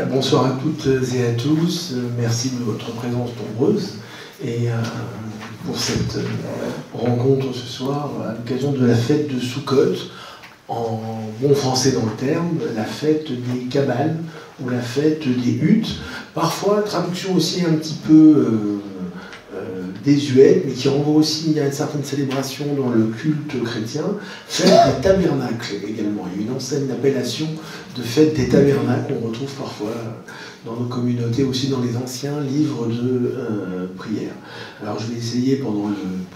Bonsoir à toutes et à tous. Merci de votre présence nombreuse et pour cette rencontre ce soir à l'occasion de la fête de Soukhot, en bon français dans le terme, la fête des cabanes ou la fête des huttes. Parfois, traduction aussi un petit peu désuète, mais qui renvoie aussi à une certaine célébration dans le culte chrétien, fête des tabernacles également. Il y a une ancienne appellation de fête des tabernacles qu'on retrouve parfois dans nos communautés, aussi dans les anciens livres de prière. Alors je vais essayer pendant le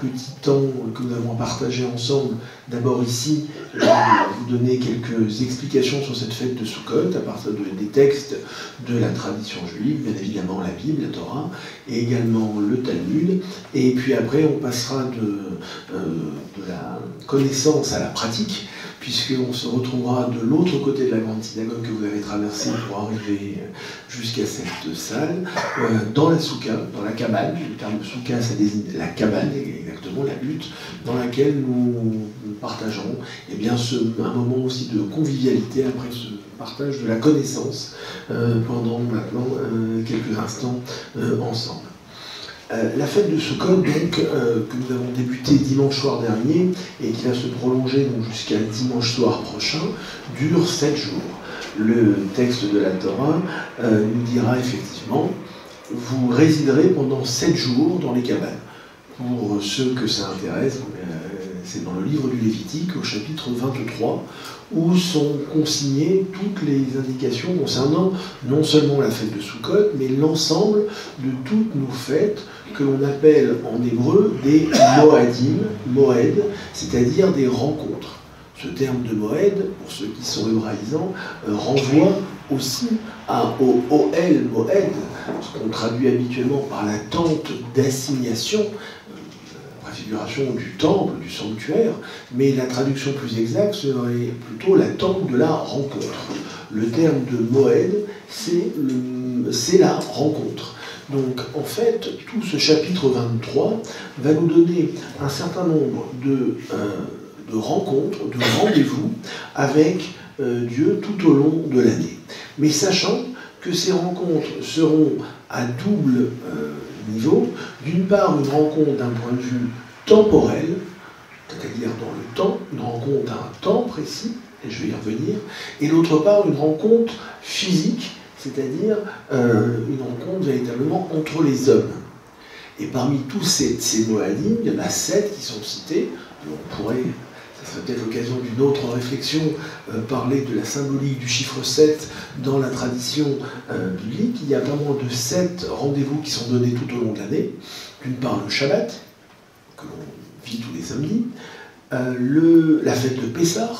petit temps que nous avons partagé ensemble, d'abord ici, de vous donner quelques explications sur cette fête de Soukhot à partir des textes de la tradition juive, bien évidemment la Bible, la Torah, et également le Talmud. Et puis après on passera de la connaissance à la pratique, puisqu'on se retrouvera de l'autre côté de la grande synagogue que vous avez traversée pour arriver jusqu'à cette salle, dans la soukha, dans la cabane. Le terme soukha, ça désigne la cabane, exactement, la hutte, dans laquelle nous partagerons un moment aussi de convivialité après ce partage de la connaissance pendant maintenant quelques instants ensemble. La fête de Soukhot, donc, que nous avons débuté dimanche soir dernier et qui va se prolonger jusqu'à dimanche soir prochain, dure 7 jours. Le texte de la Torah nous dira effectivement « Vous résiderez pendant 7 jours dans les cabanes ». Pour ceux que ça intéresse, c'est dans le livre du Lévitique, au chapitre 23, où sont consignées toutes les indications concernant non seulement la fête de Soukhot, mais l'ensemble de toutes nos fêtes que l'on appelle en hébreu des moadim, moed, c'est-à-dire des rencontres. Ce terme de moed, pour ceux qui sont hébraïsants, renvoie aussi au Ohel Moed, ce qu'on traduit habituellement par la tente d'assignation, préfiguration du temple, du sanctuaire, mais la traduction plus exacte serait plutôt la tente de la rencontre. Le terme de Moed, c'est la rencontre. Donc, en fait, tout ce chapitre 23 va nous donner un certain nombre de rencontres, de rendez-vous avec Dieu tout au long de l'année. Mais sachant que ces rencontres seront à double niveau, d'une part une rencontre d'un point de vue temporel, c'est-à-dire dans le temps, une rencontre d'un temps précis, et je vais y revenir, et d'autre part une rencontre physique, c'est-à-dire une rencontre véritablement entre les hommes. Et parmi tous ces moadim, il y en a 7 qui sont cités. On pourrait, ça serait peut-être l'occasion d'une autre réflexion, parler de la symbolique du chiffre 7 dans la tradition biblique. Il y a vraiment de 7 rendez-vous qui sont donnés tout au long de l'année. D'une part le Shabbat, que l'on vit tous les samedis, la fête de Pessah,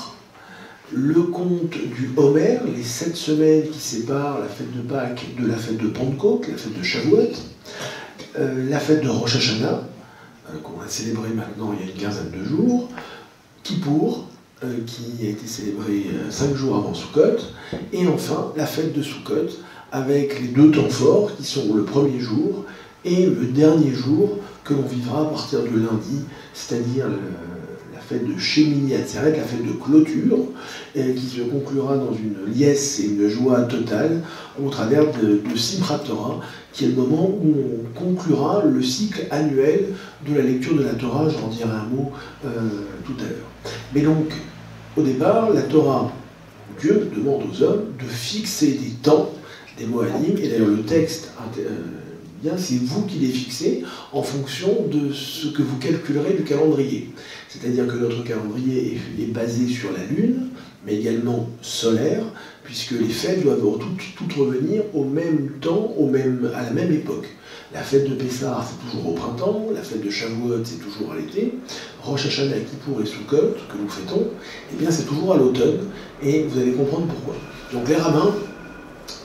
le conte du Homer, les 7 semaines qui séparent la fête de Pâques de la fête de Pentecôte, la fête de Shavuot, la fête de Rosh Hashanah, qu'on a célébrée maintenant il y a une quinzaine de jours, Kippour, qui a été célébrée 5 jours avant Soukhot, et enfin la fête de Soukhot, avec les 2 temps forts qui sont le premier jour et le dernier jour que l'on vivra à partir de lundi, c'est-à-dire la fête de Shemini Atzeret, la fête de clôture, qui se conclura dans une liesse et une joie totale au travers de Simchat Torah, qui est le moment où on conclura le cycle annuel de la lecture de la Torah. J'en dirai un mot tout à l'heure. Mais donc, au départ, la Torah, Dieu demande aux hommes de fixer des temps, des moadim, et d'ailleurs le texte c'est vous qui les fixez en fonction de ce que vous calculerez du calendrier. C'est-à-dire que notre calendrier est basé sur la Lune, mais également solaire, puisque les fêtes doivent toutes revenir au même temps, à la même époque. La fête de Pessah, c'est toujours au printemps, la fête de Shavuot, c'est toujours à l'été, Rosh Hashanah, Kippour et Soukhot, que nous fêtons, eh bien c'est toujours à l'automne, et vous allez comprendre pourquoi. Donc les rabbins,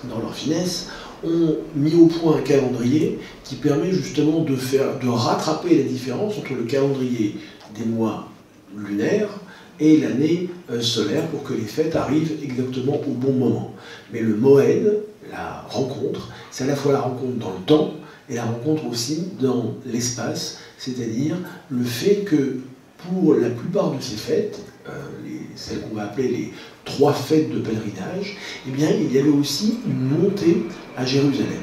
dans leur finesse, ont mis au point un calendrier qui permet justement de rattraper la différence entre le calendrier des mois lunaires et l'année solaire pour que les fêtes arrivent exactement au bon moment. Mais le Moed, la rencontre, c'est à la fois la rencontre dans le temps et la rencontre aussi dans l'espace, c'est-à-dire le fait que pour la plupart de ces fêtes, celles qu'on va appeler les 3 fêtes de pèlerinage, eh bien, il y avait aussi une montée à Jérusalem.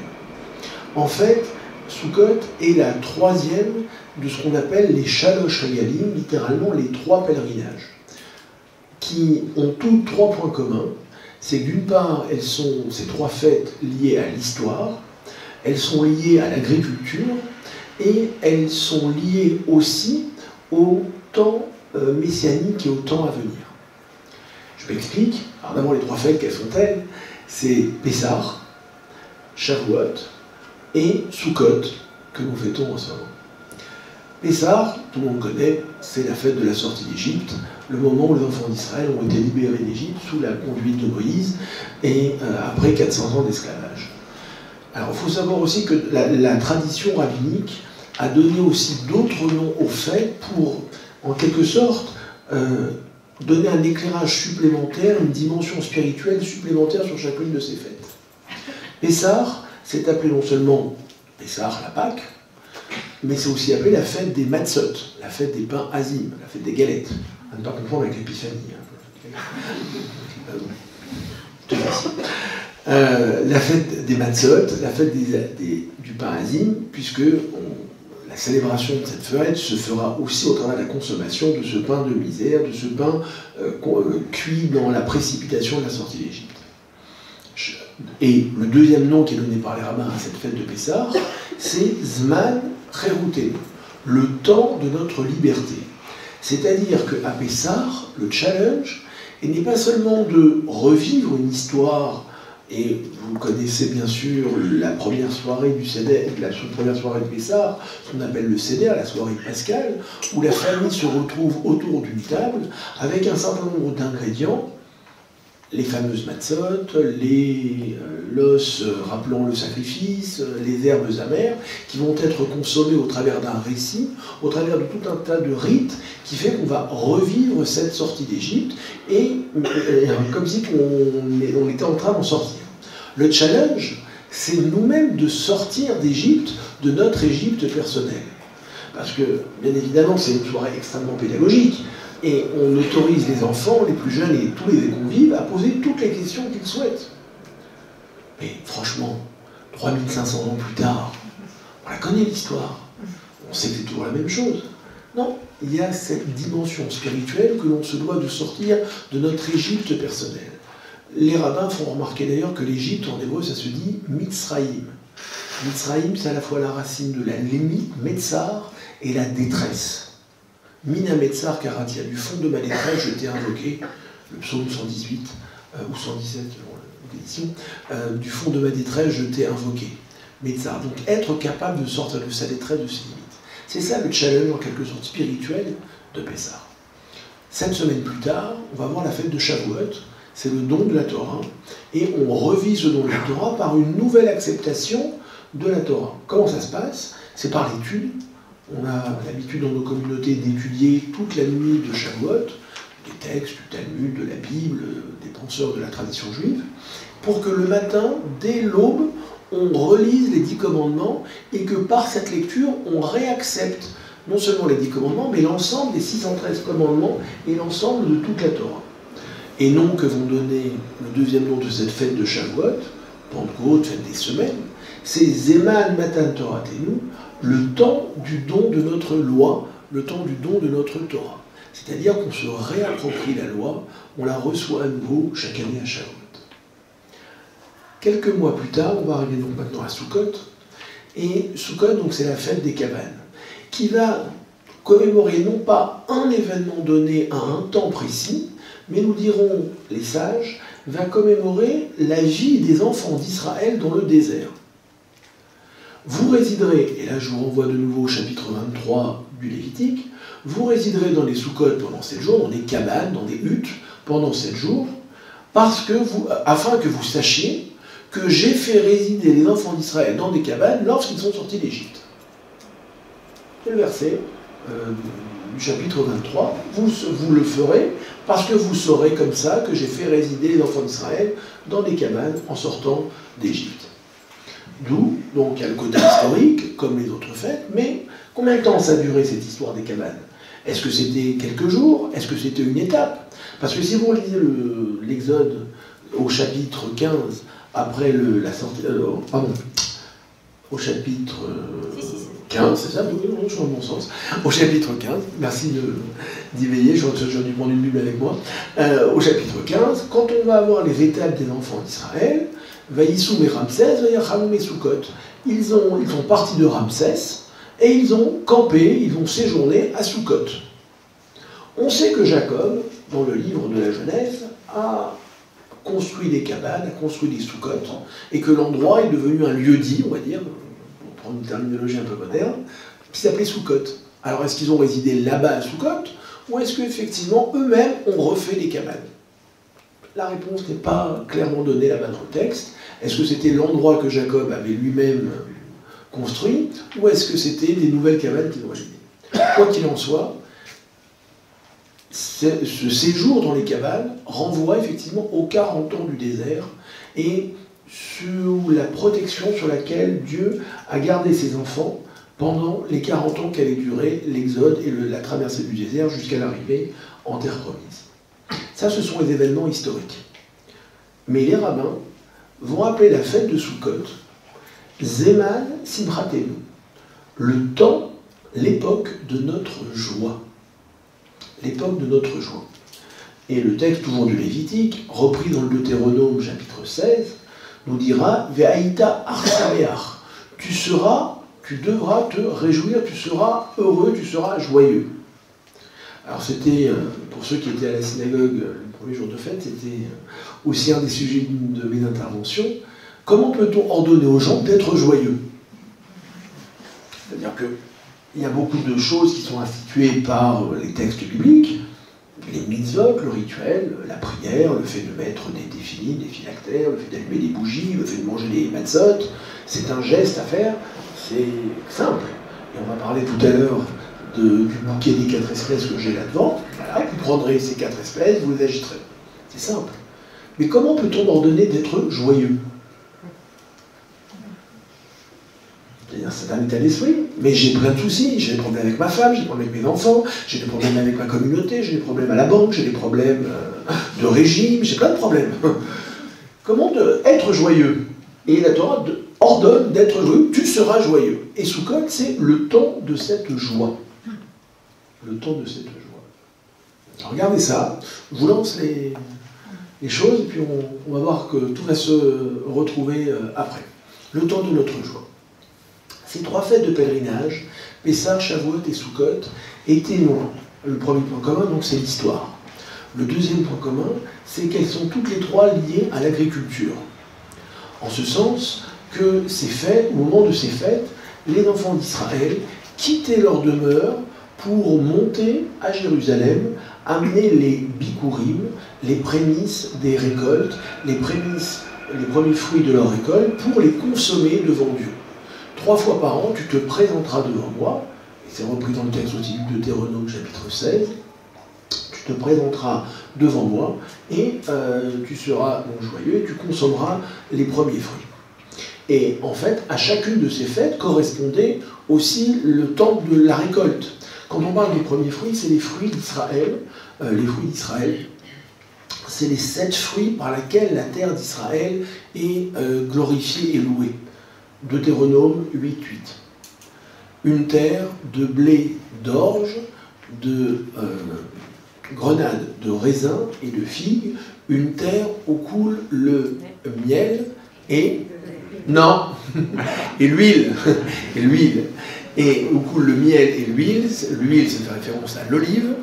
En fait, Sukkot est la 3e de ce qu'on appelle les Shalosh Regalim, littéralement les 3 pèlerinages, qui ont tous 3 points communs. C'est que d'une part, elles sont, ces 3 fêtes, liées à l'histoire, elles sont liées à l'agriculture, et elles sont liées aussi au temps messianique et au temps à venir. Je m'explique. Alors d'abord, les 3 fêtes, quelles sont-elles? C'est Pessah, Shavuot et Sukkot, que nous fêtons en ce moment. Pessah, tout le monde connaît, c'est la fête de la sortie d'Égypte, le moment où les enfants d'Israël ont été libérés d'Égypte sous la conduite de Moïse, et après 400 ans d'esclavage. Alors il faut savoir aussi que la tradition rabbinique a donné aussi d'autres noms aux fêtes pour, en quelque sorte, donner un éclairage supplémentaire, une dimension spirituelle supplémentaire sur chacune de ces fêtes. Pessah, c'est appelé non seulement Pessah, la Pâque, mais c'est aussi appelé la fête des matzot, la fête des pains azim, la fête des galettes. À ne pas confondre avec l'épiphanie. La fête des matzot, la fête du pain azim, puisque la célébration de cette fête se fera aussi au travers de la consommation de ce pain de misère, de ce pain cuit dans la précipitation de la sortie d'Égypte. Et le deuxième nom qui est donné par les rabbins à cette fête de Pessah, c'est Zman Cherutenu, le temps de notre liberté. C'est-à-dire qu'à Pessah, le challenge n'est pas seulement de revivre une histoire, et vous connaissez bien sûr la première soirée du Seder, la première soirée de Pessah, ce qu'on appelle le Seder, la soirée pascale, où la famille se retrouve autour d'une table avec un certain nombre d'ingrédients, les fameuses matzot, l'os rappelant le sacrifice, les herbes amères, qui vont être consommées au travers d'un récit, au travers de tout un tas de rites, qui fait qu'on va revivre cette sortie d'Égypte, et comme si on était en train d'en sortir. Le challenge, c'est nous-mêmes de sortir d'Égypte, de notre Égypte personnelle. Parce que, bien évidemment, c'est une soirée extrêmement pédagogique, et on autorise les enfants, les plus jeunes et tous les convives à poser toutes les questions qu'ils souhaitent. Mais franchement, 3500 ans plus tard, on la connaît l'histoire. On sait que c'est toujours la même chose. Non, il y a cette dimension spirituelle que l'on se doit de sortir de notre Égypte personnelle. Les rabbins font remarquer d'ailleurs que l'Égypte, en hébreu, ça se dit Mitzraïm. Mitzraïm, c'est à la fois la racine de la lémite, Metzar, et la détresse. Mina Metzar Karatia, du fond de ma détresse, je t'ai invoqué, le psaume 118, ou 117, l'édition, du fond de ma détresse, je t'ai invoqué. Metzar, donc être capable de sortir de sa détresse, de ses limites. C'est ça le challenge, en quelque sorte, spirituel de Pessah. 7 semaines plus tard, on va voir la fête de Shavuot, c'est le don de la Torah, et on revit ce don de la Torah par une nouvelle acceptation de la Torah. Comment ça se passe? C'est par l'étude. On a l'habitude dans nos communautés d'étudier toute la nuit de Shavuot, des textes du Talmud, de la Bible, des penseurs de la tradition juive, pour que le matin, dès l'aube, on relise les 10 commandements et que par cette lecture, on réaccepte non seulement les 10 commandements, mais l'ensemble des 613 commandements et l'ensemble de toute la Torah. Et nom que vont donner le deuxième nom de cette fête de Shavuot, Pentecôte, fête des semaines, c'est Zeman Matan Toratenu, le temps du don de notre loi, le temps du don de notre Torah. C'est-à-dire qu'on se réapproprie la loi, on la reçoit à nouveau chaque année à Shavuot. Quelques mois plus tard, on va arriver donc maintenant à Sukkot, et Sukkot, donc c'est la fête des cabanes, qui va commémorer non pas un événement donné à un temps précis, mais nous dirons, les sages, va commémorer la vie des enfants d'Israël dans le désert. Vous résiderez, et là je vous renvoie de nouveau au chapitre 23 du Lévitique, vous résiderez dans les Sukkot pendant 7 jours, dans des cabanes, dans des huttes, pendant 7 jours, afin que vous sachiez que j'ai fait résider les enfants d'Israël dans des cabanes lorsqu'ils sont sortis d'Égypte. C'est le verset du chapitre 23. Vous le ferez parce que vous saurez comme ça que j'ai fait résider les enfants d'Israël dans des cabanes en sortant d'Égypte. D'où, donc, il y a le côté historique, comme les autres fêtes, mais combien de temps ça a duré cette histoire des cabanes? Est-ce que c'était quelques jours? Est-ce que c'était une étape? Parce que si vous lisez l'Exode au chapitre 15, après la sortie... pardon, au chapitre 15, c'est ça? Oui, je suis dans le bon sens. Au chapitre 15, merci d'y veiller, j'ai dû prendre une Bible avec moi. Au chapitre 15, quand on va avoir les étapes des enfants d'Israël, Vaïssoum et Ramsès, Vaïachamim et Sukkot, ils sont partis de Ramsès et ils ont campé, ils ont séjourné à Sukkot. On sait que Jacob, dans le livre de la Genèse, a construit des cabanes, a construit des Sukkot, et que l'endroit est devenu un lieu-dit, on va dire, pour prendre une terminologie un peu moderne, qui s'appelait Sukkot. Alors est-ce qu'ils ont résidé là-bas à Sukkot, ou est-ce qu'effectivement eux-mêmes ont refait des cabanes? La réponse n'est pas clairement donnée là-bas dans le texte. Est-ce que c'était l'endroit que Jacob avait lui-même construit, ou est-ce que c'était des nouvelles cabanes qu'ils ont résidées? Quoi qu'il en soit, ce séjour dans les cabanes renvoie effectivement aux 40 ans du désert et sous la protection sur laquelle Dieu a gardé ses enfants pendant les 40 ans qu'allait durer l'exode et la traversée du désert jusqu'à l'arrivée en terre promise. Ça, ce sont les événements historiques. Mais les rabbins vont appeler la fête de Sukkot Zeman Simchatenu, le temps, l'époque de notre joie. L'époque de notre joie. Et le texte, toujours du Lévitique, repris dans le Deutéronome chapitre 16, nous dira « Ve'aïta arsameach » tu devras te réjouir, tu seras heureux, tu seras joyeux. Alors c'était, pour ceux qui étaient à la synagogue le premier jour de fête, c'était aussi un des sujets de mes interventions. Comment peut-on ordonner aux gens d'être joyeux? C'est-à-dire qu'il y a beaucoup de choses qui sont instituées par les textes bibliques, les mitzvot, le rituel, la prière, le fait de mettre des téphilim, des phylactères, le fait d'allumer des bougies, le fait de manger des matzot, c'est un geste à faire, c'est simple. Et on va parler tout à l'heure du bouquet des 4 espèces que j'ai là devant. Voilà, vous prendrez ces 4 espèces, vous les agiterez. C'est simple. Mais comment peut-on ordonner d'être joyeux? C'est un état d'esprit, mais j'ai plein de soucis, j'ai des problèmes avec ma femme, j'ai des problèmes avec mes enfants, j'ai des problèmes avec ma communauté, j'ai des problèmes à la banque, j'ai des problèmes de régime, j'ai plein de problèmes. Comment être joyeux? Et la Torah ordonne d'être joyeux, tu seras joyeux. Et Sukkot, c'est le temps de cette joie. Le temps de cette joie. Alors regardez ça, je vous lance les choses, et puis on va voir que tout va se retrouver après. Le temps de notre joie. Ces 3 fêtes de pèlerinage, Pessah, Shavuot et Sukkot, étaient le premier point commun, donc c'est l'histoire. Le deuxième point commun, c'est qu'elles sont toutes les 3 liées à l'agriculture. En ce sens que ces fêtes, au moment de ces fêtes, les enfants d'Israël quittaient leur demeure pour monter à Jérusalem, amener les bikurim, les prémices des récoltes, les premiers fruits de leur récolte, pour les consommer devant Dieu. 3 fois par an, tu te présenteras devant moi, et c'est repris dans le texte aussi du Deutéronome chapitre 16, tu te présenteras devant moi, et tu seras donc joyeux, et tu consommeras les premiers fruits. Et en fait, à chacune de ces fêtes correspondait aussi le temps de la récolte. Quand on parle des premiers fruits, c'est les fruits d'Israël. Les fruits d'Israël, c'est les 7 fruits par lesquels la terre d'Israël est glorifiée et louée. Deutéronome 8.8. Une terre de blé, d'orge, de grenades, de raisins et de figues, une terre où coule le miel et... Non et l'huile. Et l'huile. Et où coule le miel et l'huile. L'huile, ça fait référence à l'olive.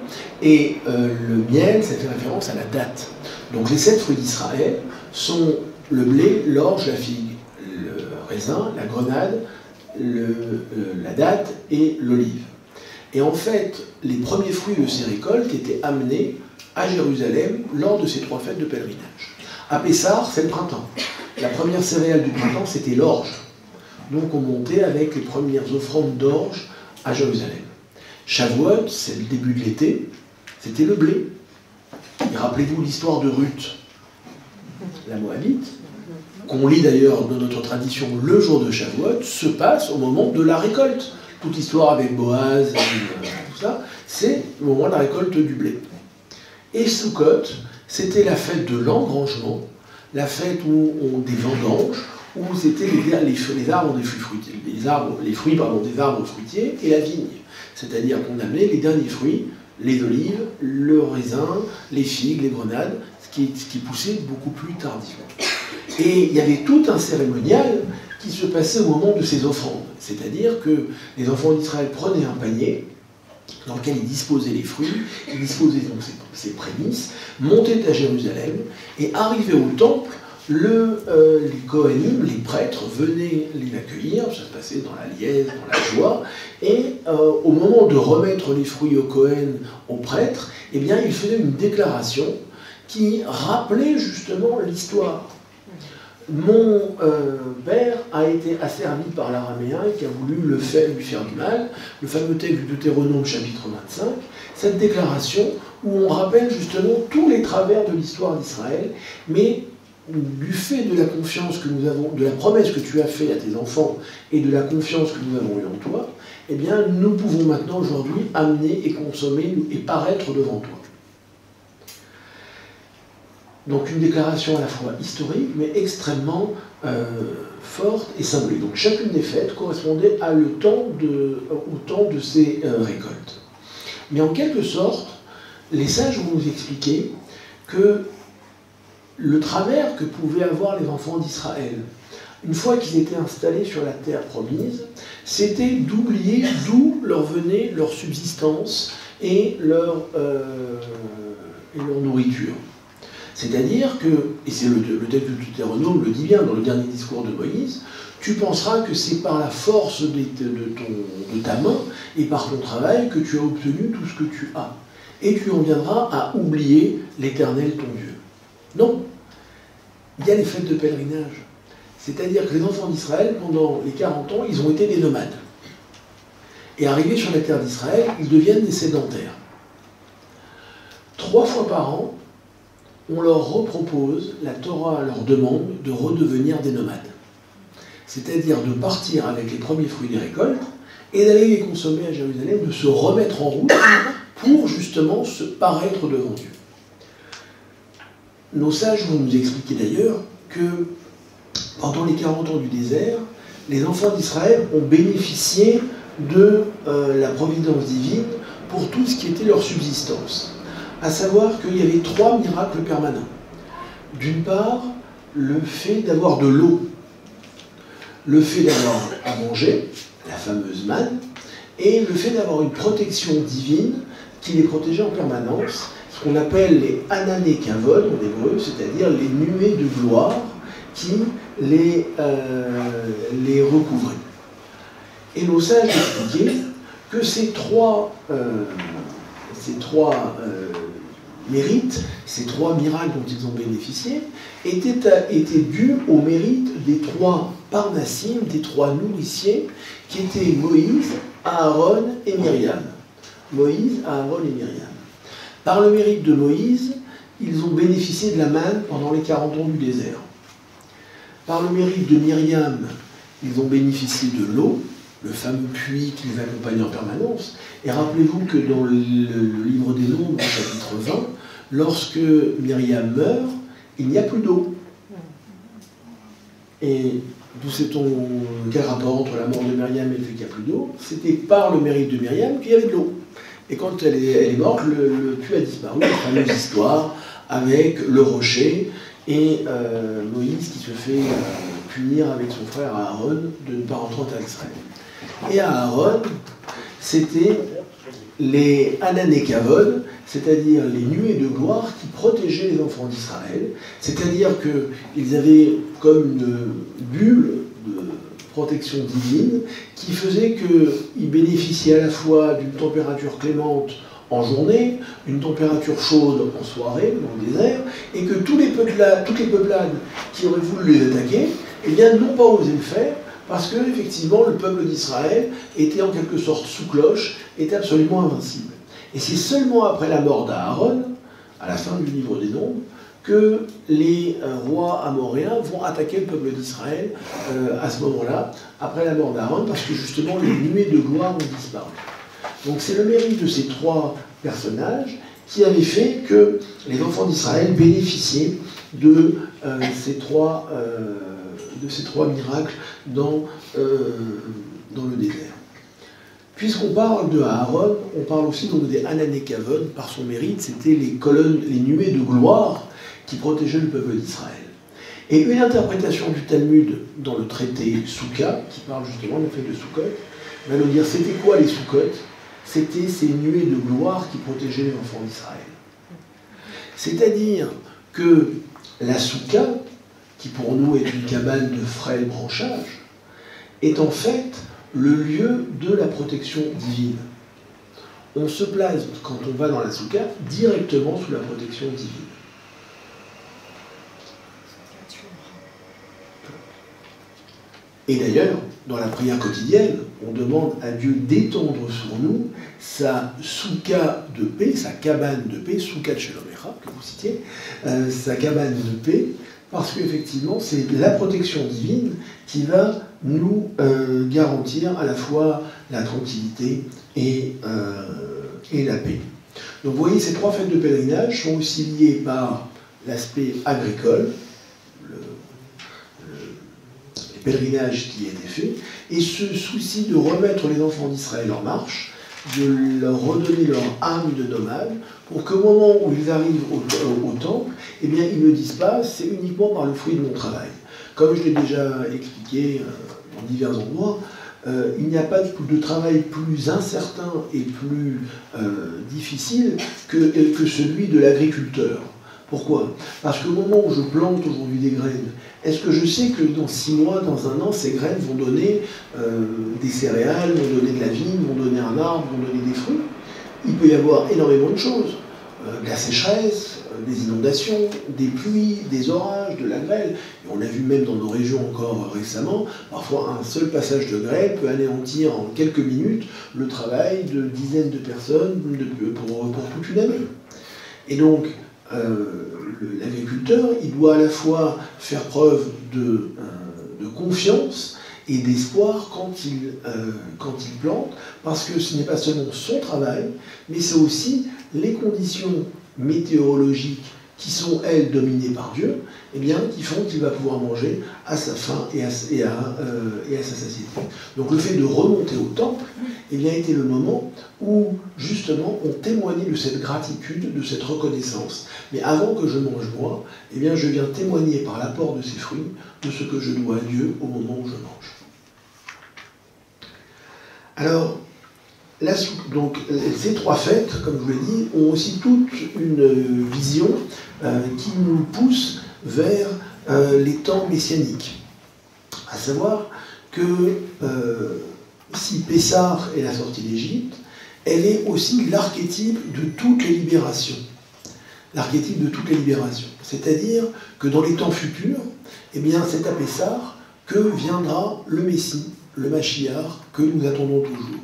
Et le miel, ça fait référence à la date. Donc les 7 fruits d'Israël sont le blé, l'orge, la figue, le raisin, la grenade, la date et l'olive. Et en fait, les premiers fruits de ces récoltes étaient amenés à Jérusalem lors de ces 3 fêtes de pèlerinage. À Pessah, c'est le printemps. La première céréale du printemps, c'était l'orge. Donc on montait avec les premières offrandes d'orge à Jérusalem. Shavuot, c'est le début de l'été, c'était le blé. Et rappelez-vous l'histoire de Ruth, la Moabite, qu'on lit d'ailleurs dans notre tradition le jour de Shavuot, se passe au moment de la récolte. Toute l'histoire avec Boaz, tout ça, c'est le moment de la récolte du blé. Et Sukkot, c'était la fête de l'engrangement, la fête où on des vendanges, où c'était les arbres des fruits fruitiers, les fruits des arbres fruitiers et la vigne. C'est-à-dire qu'on amenait les derniers fruits, les olives, le raisin, les figues, les grenades, ce qui poussait beaucoup plus tardivement. Et il y avait tout un cérémonial qui se passait au moment de ces offrandes. C'est-à-dire que les enfants d'Israël prenaient un panier dans lequel ils disposaient les fruits, ils disposaient donc ces prémices, montaient à Jérusalem et arrivaient au temple. Les Kohanim, les prêtres, venaient les accueillir, ça se passait dans la liesse, dans la joie, et au moment de remettre les fruits au Kohen, aux prêtres, eh bien, ils faisaient une déclaration qui rappelait justement l'histoire. Mon père a été asservi par l'araméen qui a voulu lui faire du mal, le fameux texte du Deutéronome chapitre 25, cette déclaration où on rappelle justement tous les travers de l'histoire d'Israël, mais du fait de la confiance que nous avons, de la promesse que tu as faite à tes enfants et de la confiance que nous avons eue en toi, eh bien, nous pouvons maintenant aujourd'hui amener et consommer et paraître devant toi. Donc une déclaration à la fois historique, mais extrêmement forte et symbolique. Donc chacune des fêtes correspondait au temps de ces récoltes. Mais en quelque sorte, les sages vont nous expliquer que le travers que pouvaient avoir les enfants d'Israël, une fois qu'ils étaient installés sur la terre promise, c'était d'oublier d'où leur venait leur subsistance et leur nourriture. C'est-à-dire que, et c'est le texte du Deutéronome le dit bien dans le dernier discours de Moïse, tu penseras que c'est par la force de ta main et par ton travail que tu as obtenu tout ce que tu as. Et tu en viendras à oublier l'Éternel ton Dieu. Non, il y a les fêtes de pèlerinage. C'est-à-dire que les enfants d'Israël, pendant les 40 ans, ils ont été des nomades. Et arrivés sur la terre d'Israël, ils deviennent des sédentaires. 3 fois par an, on leur repropose, la Torah leur demande de redevenir des nomades. C'est-à-dire de partir avec les premiers fruits des récoltes et d'aller les consommer à Jérusalem, de se remettre en route pour justement se paraître devant Dieu. Nos sages vont nous expliquer d'ailleurs que pendant les 40 ans du désert, les enfants d'Israël ont bénéficié de la providence divine pour tout ce qui était leur subsistance. À savoir qu'il y avait 3 miracles permanents. D'une part, le fait d'avoir de l'eau, le fait d'avoir à manger, la fameuse manne, et le fait d'avoir une protection divine qui les protégeait en permanence, ce qu'on appelle les anané kavod en hébreu, c'est-à-dire les nuées de gloire qui les recouvraient. Et nos sages expliquaient que ces trois mérites, ces 3 miracles dont ils ont bénéficié, étaient dus au mérite des 3 parnassim, des 3 nourriciers, qui étaient Moïse, Aaron et Myriam. Moïse, Aaron et Myriam. Par le mérite de Moïse, ils ont bénéficié de la manne pendant les 40 ans du désert. Par le mérite de Myriam, ils ont bénéficié de l'eau, le fameux puits qui les accompagnait en permanence. Et rappelez-vous que dans le livre des Nombres, chapitre 20, lorsque Myriam meurt, il n'y a plus d'eau. Et d'où sait-on quel rapport entre la mort de Myriam et le fait qu'il n'y a plus d'eau? C'était par le mérite de Myriam qu'il y avait de l'eau. Et quand elle est morte, le puits a disparu. La fameuse histoire avec le rocher et Moïse qui se fait punir avec son frère Aaron de ne pas rentrer en terre d'Israël. Et à Aaron, c'était les anané kavod, c'est-à-dire les nuées de gloire qui protégeaient les enfants d'Israël, c'est-à-dire qu'ils avaient comme une bulle de protection divine qui faisait qu'ils bénéficiaient à la fois d'une température clémente en journée, une température chaude en soirée dans le désert, et que toutes les peuplades qui auraient voulu les attaquer, eh bien, n'ont pas osé le faire, parce que effectivement le peuple d'Israël était en quelque sorte sous cloche, était absolument invincible. Et c'est seulement après la mort d'Aaron, à la fin du livre des Nombres, que les rois amoréens vont attaquer le peuple d'Israël à ce moment-là, après la mort d'Aaron, parce que justement les nuées de gloire ont disparu. Donc c'est le mérite de ces trois personnages qui avait fait que les enfants d'Israël bénéficiaient de ces trois miracles dans le désert. Puisqu'on parle de Aaron, on parle aussi donc des Hanané Kavod, par son mérite, c'était les colonnes, les nuées de gloire qui protégeaient le peuple d'Israël. Et une interprétation du Talmud dans le traité Souka, qui parle justement de la fête de Sukkot, va nous dire c'était quoi les Sukkot? C'était ces nuées de gloire qui protégeaient les enfants d'Israël. C'est-à-dire que la Souka, qui pour nous est une cabane de frêle branchage, est en fait le lieu de la protection divine. On se place, quand on va dans la Souka, directement sous la protection divine. Et d'ailleurs, dans la prière quotidienne, on demande à Dieu d'étendre sur nous sa souka de paix, sa cabane de paix, souka de Shalom Echa, que vous citiez, sa cabane de paix, parce qu'effectivement, c'est la protection divine qui va nous garantir à la fois la tranquillité et la paix. Donc vous voyez, ces trois fêtes de pèlerinage sont aussi liées par l'aspect agricole, les pèlerinages qui étaient faits, et ce souci de remettre les enfants d'Israël en marche, de leur redonner leur âme de nomade, pour qu'au moment où ils arrivent au temple, eh bien, ils ne disent pas « c'est uniquement par le fruit de mon travail ». Comme je l'ai déjà expliqué dans divers endroits, il n'y a pas de travail plus incertain et plus difficile que celui de l'agriculteur. Pourquoi? Parce qu'au moment où je plante aujourd'hui des graines, est-ce que je sais que dans 6 mois, dans 1 an, ces graines vont donner des céréales, vont donner de la vigne, vont donner un arbre, vont donner des fruits? Il peut y avoir énormément de choses. De la sécheresse, des inondations, des pluies, des orages, de la grêle. Et on l'a vu même dans nos régions encore récemment, parfois un seul passage de grêle peut anéantir en quelques minutes le travail de dizaines de personnes pour toute une année. Et donc, l'agriculteur, il doit à la fois faire preuve de confiance et d'espoir quand il plante, parce que ce n'est pas seulement son travail, mais c'est aussi les conditions météorologiques qui sont, elles, dominées par Dieu, eh bien, qui font qu'il va pouvoir manger à sa faim et à sa satiété. Donc le fait de remonter au temple, eh bien, était le moment où, justement, on témoignait de cette gratitude, de cette reconnaissance. Mais avant que je mange moi, eh bien, je viens témoigner par l'apport de ces fruits de ce que je dois à Dieu au moment où je mange. Alors, donc, ces trois fêtes, comme je vous l'ai dit, ont aussi toute une vision qui nous pousse vers les temps messianiques. À savoir que si Pessah est la sortie d'Égypte, elle est aussi l'archétype de toutes les libérations. L'archétype de toutes les libérations. C'est-à-dire que dans les temps futurs, eh bien, c'est à Pessah que viendra le Messie, le Mashiach, que nous attendons toujours.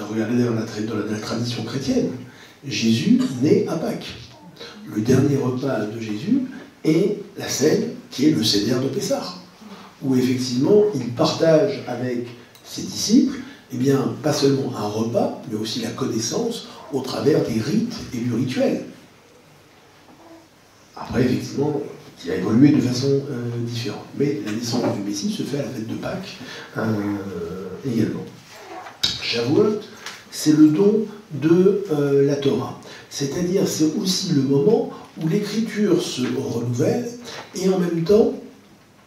Regardez dans la tradition chrétienne, Jésus naît à Pâques. Le dernier repas de Jésus est la scène qui est le Seder de Pessah, où effectivement il partage avec ses disciples, eh bien, pas seulement un repas, mais aussi la connaissance au travers des rites et du rituel. Après, effectivement, qui a évolué de façon différente. Mais la naissance du Messie se fait à la fête de Pâques également. Shavuot, c'est le don de la Torah. C'est-à-dire, c'est aussi le moment où l'écriture se renouvelle et en même temps,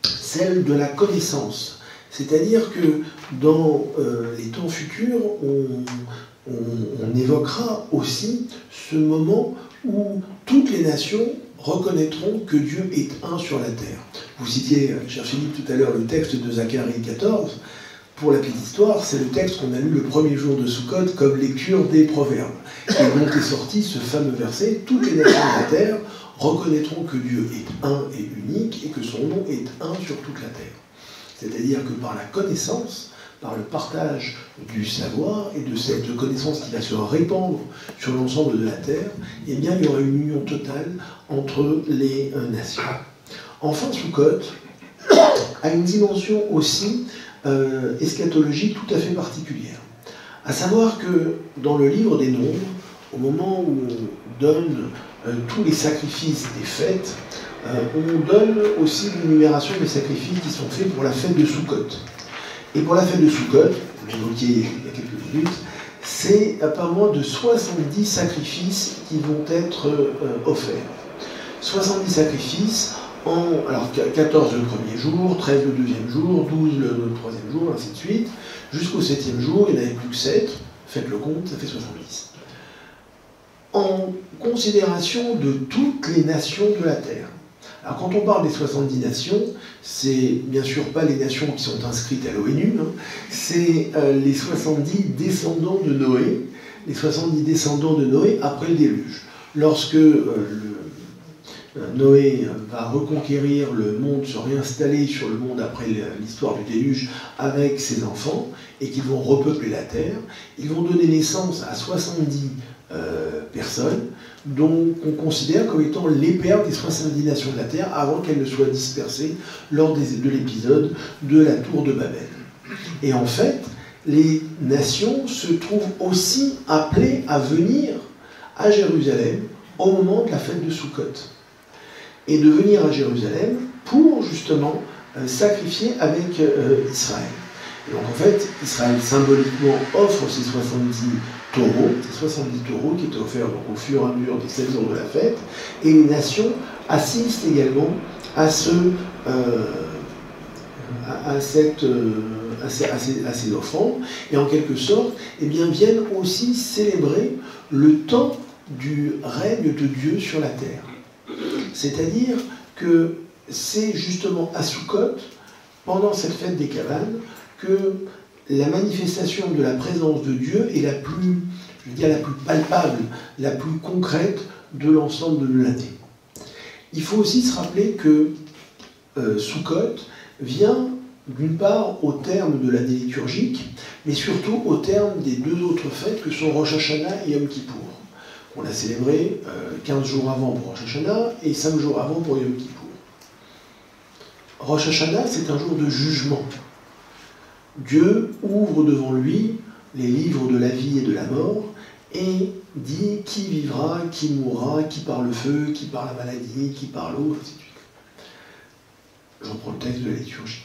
celle de la connaissance. C'est-à-dire que dans les temps futurs, on évoquera aussi ce moment où toutes les nations reconnaîtront que Dieu est un sur la terre. Vous citiez, cher Philippe, tout à l'heure, le texte de Zacharie 14. Pour la petite histoire, c'est le texte qu'on a lu le premier jour de Sukkot comme lecture des Proverbes. Et dont est sorti ce fameux verset, toutes les nations de la terre reconnaîtront que Dieu est un et unique et que son nom est un sur toute la terre. C'est-à-dire que par la connaissance, par le partage du savoir et de cette connaissance qui va se répandre sur l'ensemble de la terre, eh bien, il y aura une union totale entre les nations. Enfin, Sukkot a une dimension aussi eschatologique tout à fait particulière. À savoir que dans le livre des Nombres, au moment où on donne tous les sacrifices des fêtes, on donne aussi l'énumération des sacrifices qui sont faits pour la fête de Soukhot. Et pour la fête de Soukhot, j'évoquais il y a quelques minutes, c'est apparemment de 70 sacrifices qui vont être offerts. 70 sacrifices alors 14 le premier jour, 13 le deuxième jour, 12 le troisième jour, ainsi de suite. Jusqu'au 7e jour, il n'y en avait plus que 7. Faites le compte, ça fait 70. En considération de toutes les nations de la Terre. Alors quand on parle des 70 nations, c'est bien sûr pas les nations qui sont inscrites à l'ONU, hein, c'est les 70 descendants de Noé, les 70 descendants de Noé après le déluge. Lorsque Noé va reconquérir le monde, se réinstaller sur le monde après l'histoire du déluge avec ses enfants, et qu'ils vont repeupler la terre, ils vont donner naissance à 70 personnes, dont on considère comme étant les pères des 70 nations de la terre, avant qu'elles ne soient dispersées lors de l'épisode de la tour de Babel. Et en fait, les nations se trouvent aussi appelées à venir à Jérusalem au moment de la fête de Soukhot. Et de venir à Jérusalem pour justement sacrifier avec Israël. Et donc en fait, Israël symboliquement offre ces 70 taureaux, qui étaient offerts donc, au fur et à mesure des 7 jours de la fête, et les nations assistent également à, ces offrandes, et en quelque sorte, eh bien, viennent aussi célébrer le temps du règne de Dieu sur la terre. C'est-à-dire que c'est justement à Soukhot, pendant cette fête des cabanes, que la manifestation de la présence de Dieu est la plus palpable, la plus concrète de l'ensemble de l'année. Il faut aussi se rappeler que Soukhot vient d'une part au terme de l'année liturgique, mais surtout au terme des 2 autres fêtes que sont Rosh Hashanah et Yom Kippour. On a célébré 15 jours avant pour Rosh Hashanah et 5 jours avant pour Yom Kippour. Rosh Hashanah, c'est un jour de jugement. Dieu ouvre devant lui les livres de la vie et de la mort et dit qui vivra, qui mourra, qui par le feu, qui par la maladie, qui par l'eau, ainsi de suite. Je reprends le texte de la liturgie.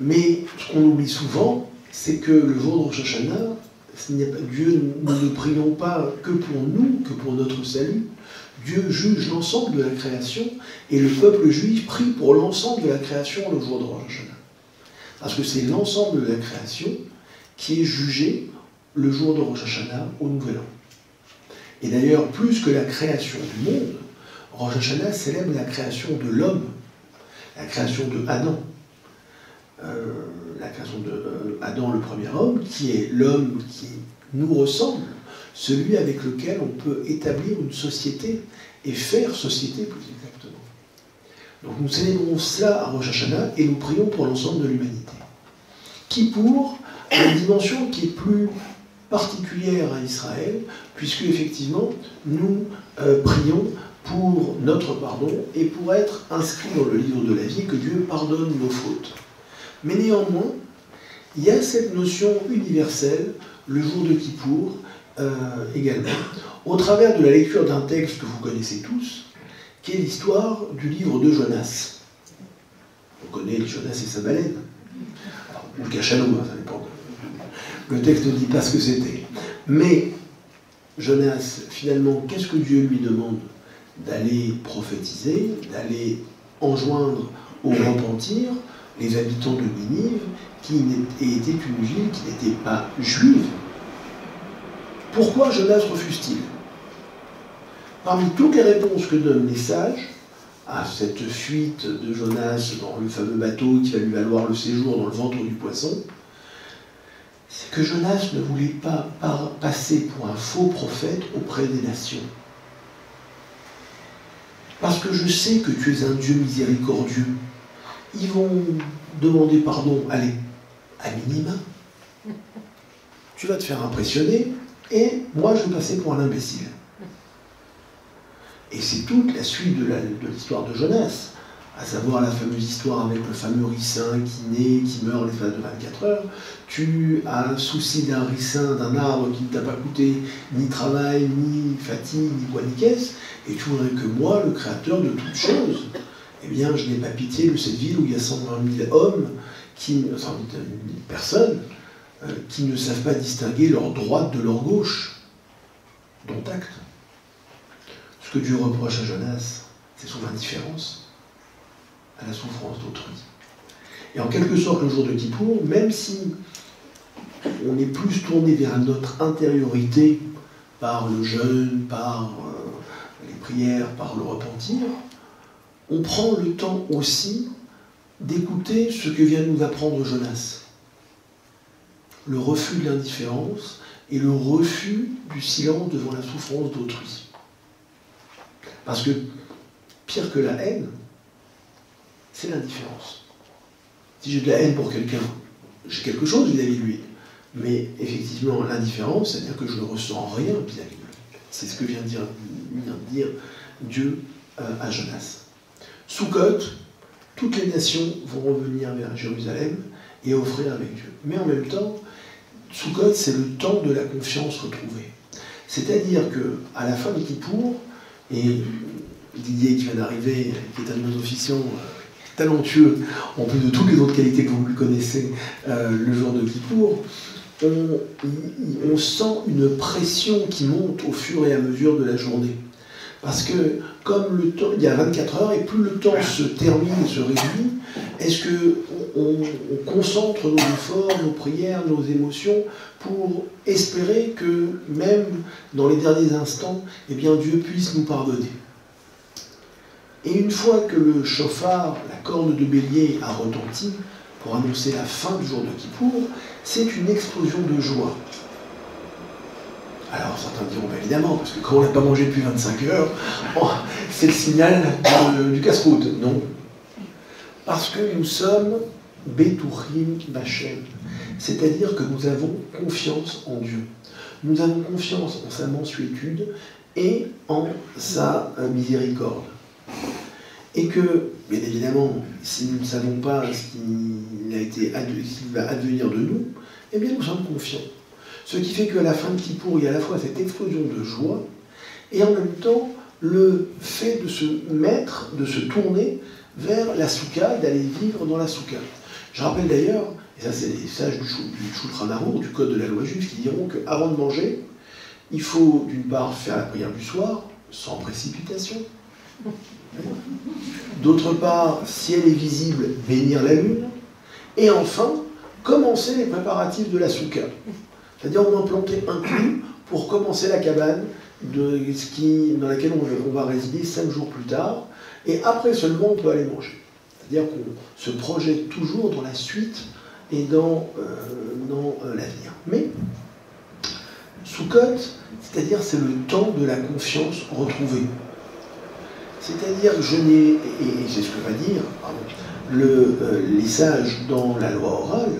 Mais ce qu'on oublie souvent, c'est que le jour de Rosh Hashanah, Dieu, nous ne prions pas que pour nous, que pour notre salut. Dieu juge l'ensemble de la création et le peuple juif prie pour l'ensemble de la création le jour de Rosh Hashanah. Parce que c'est l'ensemble de la création qui est jugé le jour de Rosh Hashanah au Nouvel An. Et d'ailleurs, plus que la création du monde, Rosh Hashanah célèbre la création de l'homme, la création de Adam. La création de Adam, le premier homme, qui est l'homme qui nous ressemble, celui avec lequel on peut établir une société et faire société plus exactement. Donc nous célébrons cela à Rosh Hashanah et nous prions pour l'ensemble de l'humanité. Kippour a une dimension qui est plus particulière à Israël, puisque effectivement nous prions pour notre pardon et pour être inscrits dans le livre de la vie, que Dieu pardonne nos fautes. Mais néanmoins, il y a cette notion universelle, le jour de Kippour également, au travers de la lecture d'un texte que vous connaissez tous, qui est l'histoire du livre de Jonas. On connaît Jonas et sa baleine, ou le cachalot, ça dépend. Le texte ne dit pas ce que c'était. Mais Jonas, finalement, qu'est-ce que Dieu lui demande? D'aller prophétiser, d'aller enjoindre au repentir les habitants de Ninive, qui était une ville qui n'était pas juive. Pourquoi Jonas refuse-t-il? Parmi toutes les réponses que donnent les sages à cette fuite de Jonas dans le fameux bateau qui va lui valoir le séjour dans le ventre du poisson, c'est que Jonas ne voulait pas passer pour un faux prophète auprès des nations. Parce que je sais que tu es un Dieu miséricordieux. Ils vont demander pardon, allez, à minima. Tu vas te faire impressionner, et moi je vais passer pour un imbécile. Et c'est toute la suite de l'histoire de Jonas. à savoir la fameuse histoire avec le fameux ricin qui naît, qui meurt l'espace de 24 heures, tu as un souci d'un ricin, d'un arbre qui ne t'a pas coûté ni travail, ni fatigue, ni quoi, ni caisse, et tu voudrais que moi, le créateur de toutes choses, eh bien, je n'ai pas pitié de cette ville où il y a 120 000 hommes, 120 000 personnes, qui ne savent pas distinguer leur droite de leur gauche, dont acte. Ce que Dieu reproche à Jonas, c'est son indifférence à la souffrance d'autrui. Et en quelque sorte, le jour de Kippour, même si on est plus tourné vers notre intériorité par le jeûne, par les prières, par le repentir, on prend le temps aussi d'écouter ce que vient nous apprendre Jonas. Le refus de l'indifférence et le refus du silence devant la souffrance d'autrui. Parce que pire que la haine, c'est l'indifférence. Si j'ai de la haine pour quelqu'un, j'ai quelque chose vis-à-vis de lui. Mais effectivement, l'indifférence, c'est-à-dire que je ne ressens rien vis-à-vis de lui. C'est ce que vient de dire Dieu à Jonas. Sukkot, toutes les nations vont revenir vers Jérusalem et offrir avec Dieu. Mais en même temps, Sukkot, c'est le temps de la confiance retrouvée. C'est-à-dire qu'à la fin de Kippour, et Didier qui vient d'arriver, qui est un de nos officiants talentueux, en plus de toutes les autres qualités que vous lui connaissez le jour de Kippour, on sent une pression qui monte au fur et à mesure de la journée. Parce que comme le temps, il y a 24 heures, et plus le temps se termine et se réduit, est-ce qu'on concentre nos efforts, nos prières, nos émotions pour espérer que même dans les derniers instants, eh bien, Dieu puisse nous pardonner. Et une fois que le chauffard, la corne de bélier a retenti pour annoncer la fin du jour de Kippour, c'est une explosion de joie. Alors certains diront, bah, évidemment, parce que quand on n'a pas mangé depuis 25 heures, oh, c'est le signal du casse-croûte. Non. Parce que nous sommes Betuchim Bachem, c'est-à-dire que nous avons confiance en Dieu. Nous avons confiance en sa mansuétude et en sa miséricorde. Et que, bien évidemment, si nous ne savons pas ce qui va advenir de nous, eh bien nous sommes confiants. Ce qui fait qu'à la fin de Kippour, il y a à la fois cette explosion de joie, et en même temps, le fait de se mettre, de se tourner vers la soukha, d'aller vivre dans la soukha. Je rappelle d'ailleurs, et ça c'est les sages du Shulchan Arour, du code de la loi juive, qui diront qu'avant de manger, il faut d'une part faire la prière du soir, sans précipitation. D'autre part, si elle est visible, bénir la lune. Et enfin, commencer les préparatifs de la soukha. C'est-à-dire on va planter un clou pour commencer la cabane dans laquelle on va résider 5 jours plus tard. Et après seulement, on peut aller manger. C'est-à-dire qu'on se projette toujours dans la suite et dans l'avenir. Mais Sukkot, c'est-à-dire c'est le temps de la confiance retrouvée. C'est-à-dire, et c'est ce que va dire les sages dans la loi orale,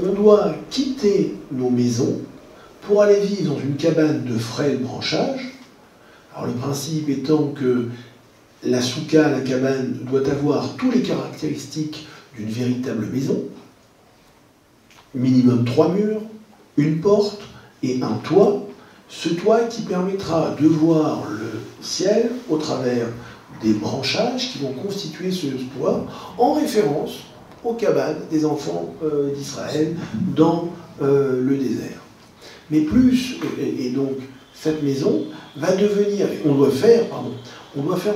on doit quitter nos maisons pour aller vivre dans une cabane de frêle branchage. Alors le principe étant que la soukha, la cabane, doit avoir toutes les caractéristiques d'une véritable maison. Minimum 3 murs, une porte et un toit. Ce toit qui permettra de voir le ciel au travers des branchages qui vont constituer ce toit en référence aux cabanes des enfants d'Israël dans le désert. Mais et donc cette maison va devenir, on doit faire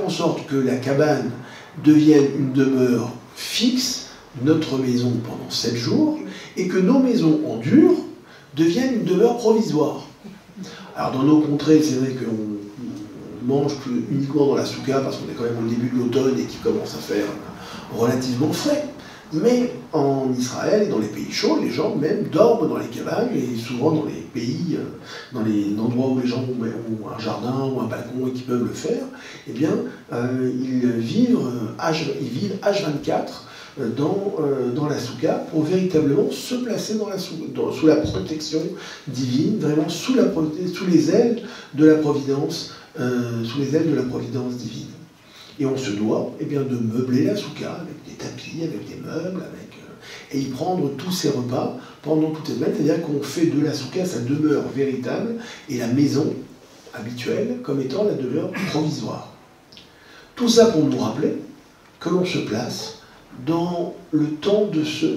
en sorte que la cabane devienne une demeure fixe, notre maison pendant 7 jours, et que nos maisons en dur deviennent une demeure provisoire. Alors dans nos contrées, c'est vrai qu'on mange uniquement dans la soukha parce qu'on est quand même au début de l'automne et qu'il commence à faire relativement frais. Mais en Israël et dans les pays chauds, les gens même dorment dans les cabanes et souvent dans les pays, dans les endroits où les gens ont un jardin ou un balcon et qui peuvent le faire, eh bien ils vivent H24 dans la soukha pour véritablement se placer sous la protection divine, vraiment sous les ailes de la providence divine. Et on se doit eh bien, de meubler la souka avec des tapis, avec des meubles, et y prendre tous ses repas pendant toute cette semaine. C'est-à-dire qu'on fait de la souka sa demeure véritable et la maison habituelle comme étant la demeure provisoire. Tout ça pour nous rappeler que l'on se place dans le temps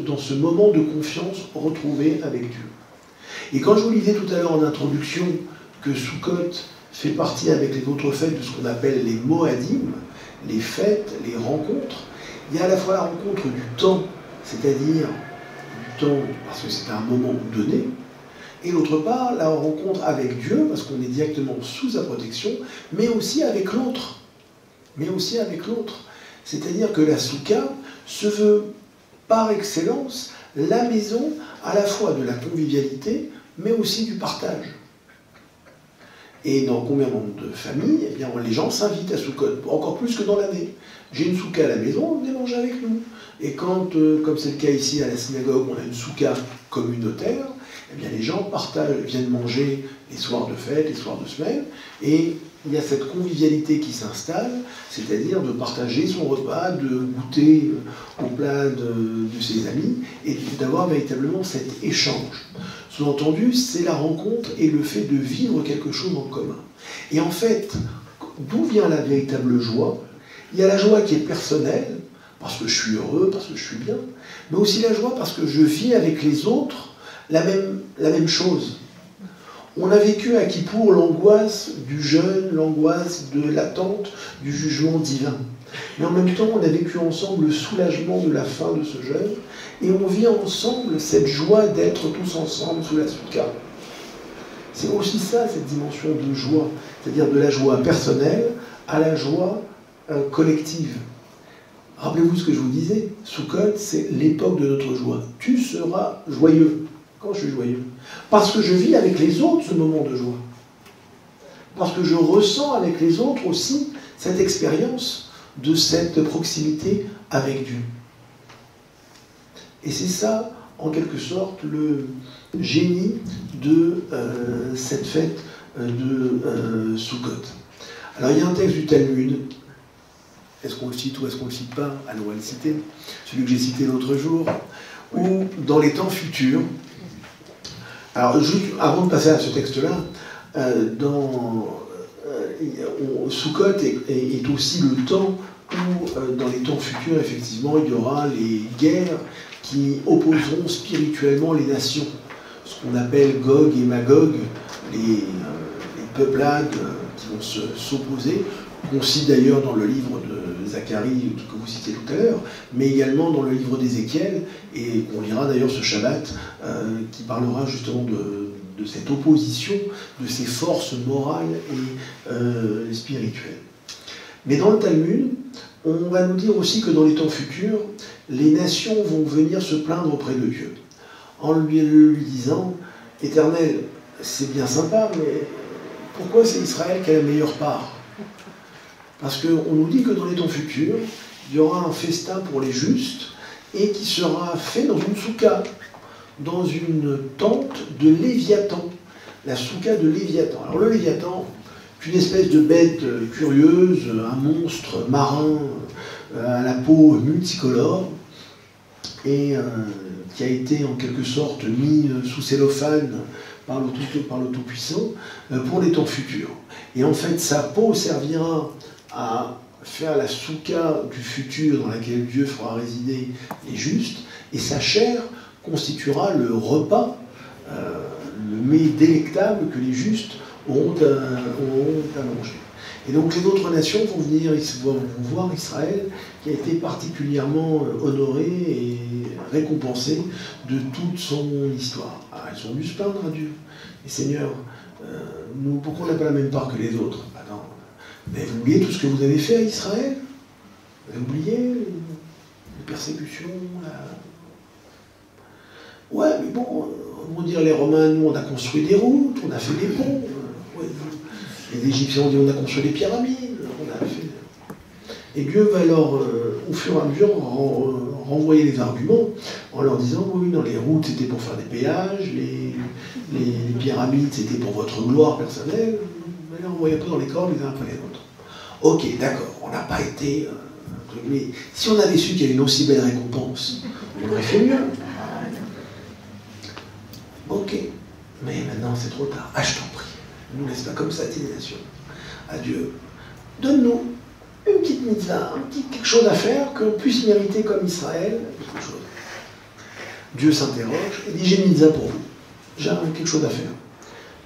dans ce moment de confiance retrouvé avec Dieu. Et quand je vous disais tout à l'heure en introduction que Sukkot fait partie avec les autres fêtes de ce qu'on appelle les Moadim, les fêtes, les rencontres, il y a à la fois la rencontre du temps, c'est-à-dire du temps parce que c'est un moment donné, et d'autre part la rencontre avec Dieu, parce qu'on est directement sous sa protection, mais aussi avec l'autre. C'est-à-dire que la souka se veut par excellence la maison à la fois de la convivialité, mais aussi du partage. Et dans combien de familles, eh bien, les gens s'invitent à Sukkot, encore plus que dans l'année. J'ai une souka à la maison, venez manger avec nous. Et quand, comme c'est le cas ici à la synagogue, on a une souka communautaire, eh bien, les gens viennent manger les soirs de fête, les soirs de semaine, et il y a cette convivialité qui s'installe, c'est-à-dire de partager son repas, de goûter au plat de ses amis, et d'avoir véritablement cet échange. Sous-entendu, c'est la rencontre et le fait de vivre quelque chose en commun. Et en fait, d'où vient la véritable joie? Il y a la joie qui est personnelle, parce que je suis heureux, parce que je suis bien, mais aussi la joie parce que je vis avec les autres la même chose. On a vécu à Kippour l'angoisse du jeûne, l'angoisse de l'attente du jugement divin. Mais en même temps, on a vécu ensemble le soulagement de la fin de ce jeûne, et on vit ensemble cette joie d'être tous ensemble sous la souka. C'est aussi ça, cette dimension de joie, c'est-à-dire de la joie personnelle à la joie collective. Rappelez-vous ce que je vous disais, Sukkot, c'est l'époque de notre joie. Tu seras joyeux. Quand je suis joyeux? Parce que je vis avec les autres ce moment de joie. Parce que je ressens avec les autres aussi cette expérience de cette proximité avec Dieu. Et c'est ça, en quelque sorte, le génie de cette fête de Sukkot. Alors, il y a un texte du Talmud. Est-ce qu'on le cite ou est-ce qu'on ne le cite pas? Allons, on va le citer. Celui que j'ai cité l'autre jour. Où, dans les temps futurs, alors, juste avant de passer à ce texte-là, Sukkot est aussi le temps où, dans les temps futurs, effectivement, il y aura les guerres qui opposeront spirituellement les nations. Ce qu'on appelle Gog et Magog, les peuplades qui vont s'opposer, qu'on cite d'ailleurs dans le livre de Zacharie, que vous citiez tout à l'heure, mais également dans le livre d'Ézéchiel, et on lira d'ailleurs ce Shabbat, qui parlera justement de cette opposition, de ces forces morales et spirituelles. Mais dans le Talmud, on va nous dire aussi que dans les temps futurs, les nations vont venir se plaindre auprès de Dieu, en lui disant « Éternel, c'est bien sympa, mais pourquoi c'est Israël qui a la meilleure part ?» Parce qu'on nous dit que dans les temps futurs, il y aura un festin pour les justes et qui sera fait dans une souka, dans une tente de Léviathan, la souka de Léviathan. Alors le Léviathan, une espèce de bête curieuse, un monstre marin à la peau multicolore, et qui a été en quelque sorte mis sous cellophane par le Tout-Puissant pour les temps futurs. Et en fait, sa peau servira à faire la souka du futur dans laquelle Dieu fera résider les justes, et sa chair constituera le repas, le mets délectable que les justes auront à manger. Et donc les autres nations vont voir Israël qui a été particulièrement honoré et récompensé de toute son histoire. Alors, elles ont dû se plaindre à Dieu. Et Seigneur, pourquoi on n'a pas la même part que les autres? Non. Mais vous oubliez tout ce que vous avez fait à Israël? Vous avez oublié les persécutions, Ouais, mais bon, on va dire les Romains, nous on a construit des routes, on a fait des ponts. Les Égyptiens ont dit on a construit des pyramides. Et Dieu va leur, au fur et à mesure, renvoyer les arguments en leur disant oui, non, les routes c'était pour faire des péages, les pyramides c'était pour votre gloire personnelle, mais là on voyait un peu dans les corps les uns après les autres. Ok, d'accord, on n'a pas été... mais si on avait su qu'il y avait une aussi belle récompense, on aurait fait mieux. Ok, mais maintenant c'est trop tard. Ah, je t'en prie, ne nous laisse pas comme ça, tes nations. Adieu. Donne-nous une petite mitzvah, quelque chose à faire, qu'on puisse mériter comme Israël, quelque chose. Dieu s'interroge et dit, j'ai une mitzvah pour vous. J'ai quelque chose à faire.